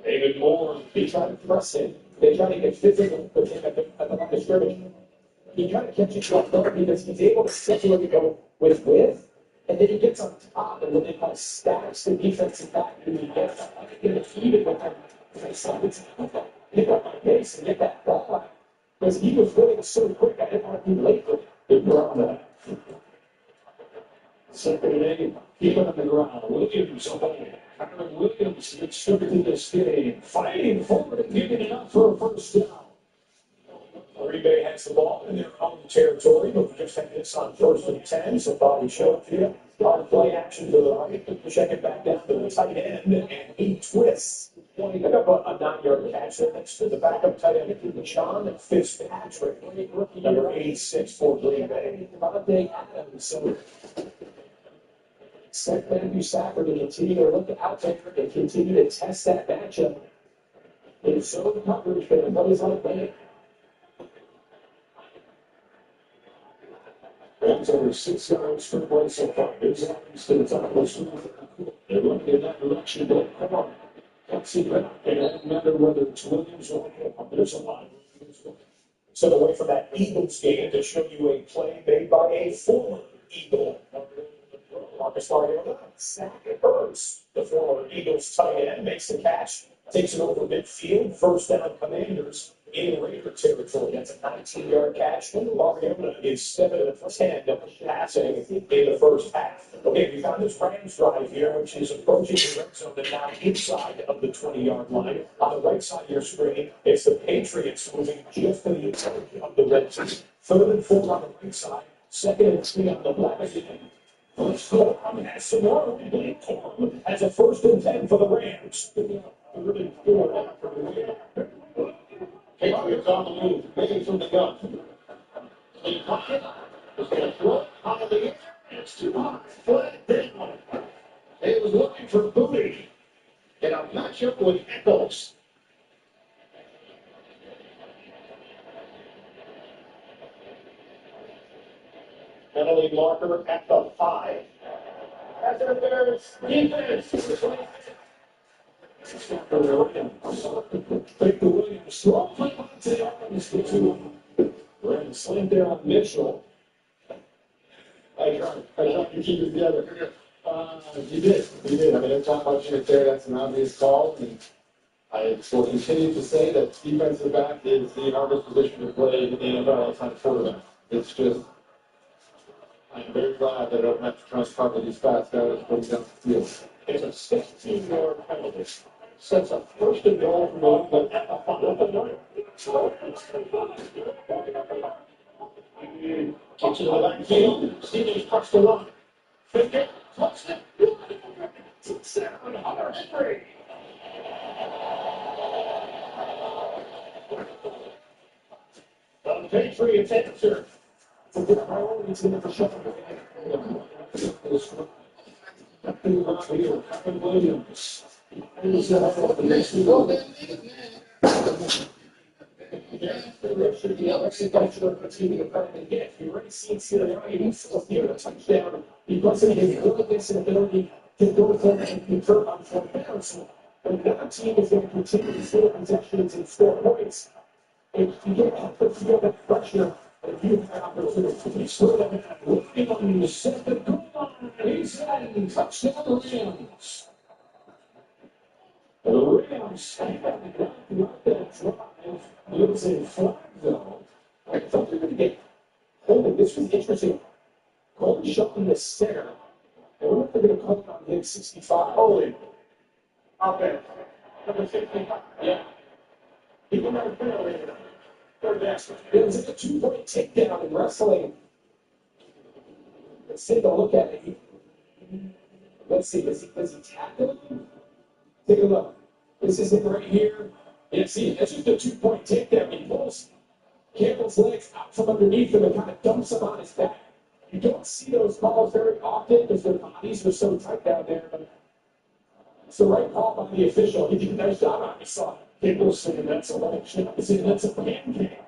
David Moore, he tried to press him. They tried to get physical with him at the line of scrimmage. He tried to catch it off guard because he's able to set where to go with width, and then he gets on top, and then it kind of stacks the defensive back, and he gets even with him. Pick up my pace and get that ball. Because he was running so quick, I didn't want to be late for the ground. Second and 8, keep it on the ground. Williams, Kyron Williams gets started in this game, fighting forward and giving it up for a first down. Green Bay has the ball in their own territory, but we just had this on 1st and 10, so Bobby Schofield. Hard play action to the right, check it back down to the tight end, and he twists. He picked up a 9-yard catch there next to the backup tight end, John Fitzpatrick, number 86 for Green Bay. Devontae Adams. Expect Matthew Stafford to continue to look out there and continue to test that matchup. In zone coverage, but everybody's on it. Rams over 6 yards for the play so far. Here's Adams to the top of the field. They're looking in that direction, but come on. don't see that. It doesn't matter whether it's Williams or there's a lot of so away from that Eagles game to show you a play made by a former Eagle. Marcus Mariota, Zach Ertz, the former Eagles tight end, makes the catch, takes it over midfield, first down Commanders in Raider territory. That's a 19-yard catch. Mariota is 7 of 10 passing in the first half. Okay, we found this Rams drive here, which is approaching the red zone and now inside of the 20-yard line. On the right side of your screen, it's the Patriots moving just to the inside of the red zone. 3rd and 4 on the right side, 2nd and 3 on the left side. First goal has Sonora as a 1st and 10 for the Rams. 3rd and 4 after the win. Patriots on the move, making from the gun. Clean pocket. Is going to throw it out of the air. It's too high. He was looking for booty in a matchup with Eccles. Penalty marker at the 5. As it appears, defense. Victor Williams, slow play on to the offense for 2. Ran slam there on Mitchell. I tried to keep it together. You did. I mean, every time I watch it there, that's an obvious call. And I will continue to say that defensive back is the hardest position to play in the NFL outside of quarterback. It's just, I'm very glad that I don't have to try to cover these fast guys putting down the field. It's a 16-yard penalty. Sets a 1st and goal from Oakland at the 5. Kicks it to the backfield. Stevens cuts the line. 50, touchdown. Hunter Henry. The Patriots answer. For the priorities in the shuttle. Williams. The other situation of the team apparently get. You already seen Sirianni here a touchdown. He wasn't his willingness and ability to go for and convert on fourth down. So the other team is going to continue to steal possessions and score points. If you get out the field of pressure, and you have opportunity to slow them down, looking on the second goal line, he's heading touchdown the Rams. The Rams got that drive using flag zone. I thought they were going to get holding. This was interesting. Cole shot in the center. I wonder if they're going to call it on him 65. Holy. Offense. Number 65. Yeah. People never fail here. Third down. It was a 2-point takedown in wrestling. Let's take a look at it. Let's see. Does he tackle him? Take a look. This is it right here. Yeah, see, that's just a 2-point takedown. He pulls Campbell's legs out from underneath him and kind of dumps him on his back. You don't see those calls very often because their bodies are so tight down there. But it's the right call by the official. He did a nice job on it. I saw Campbell saying that's a leg. Saying that's a pancake.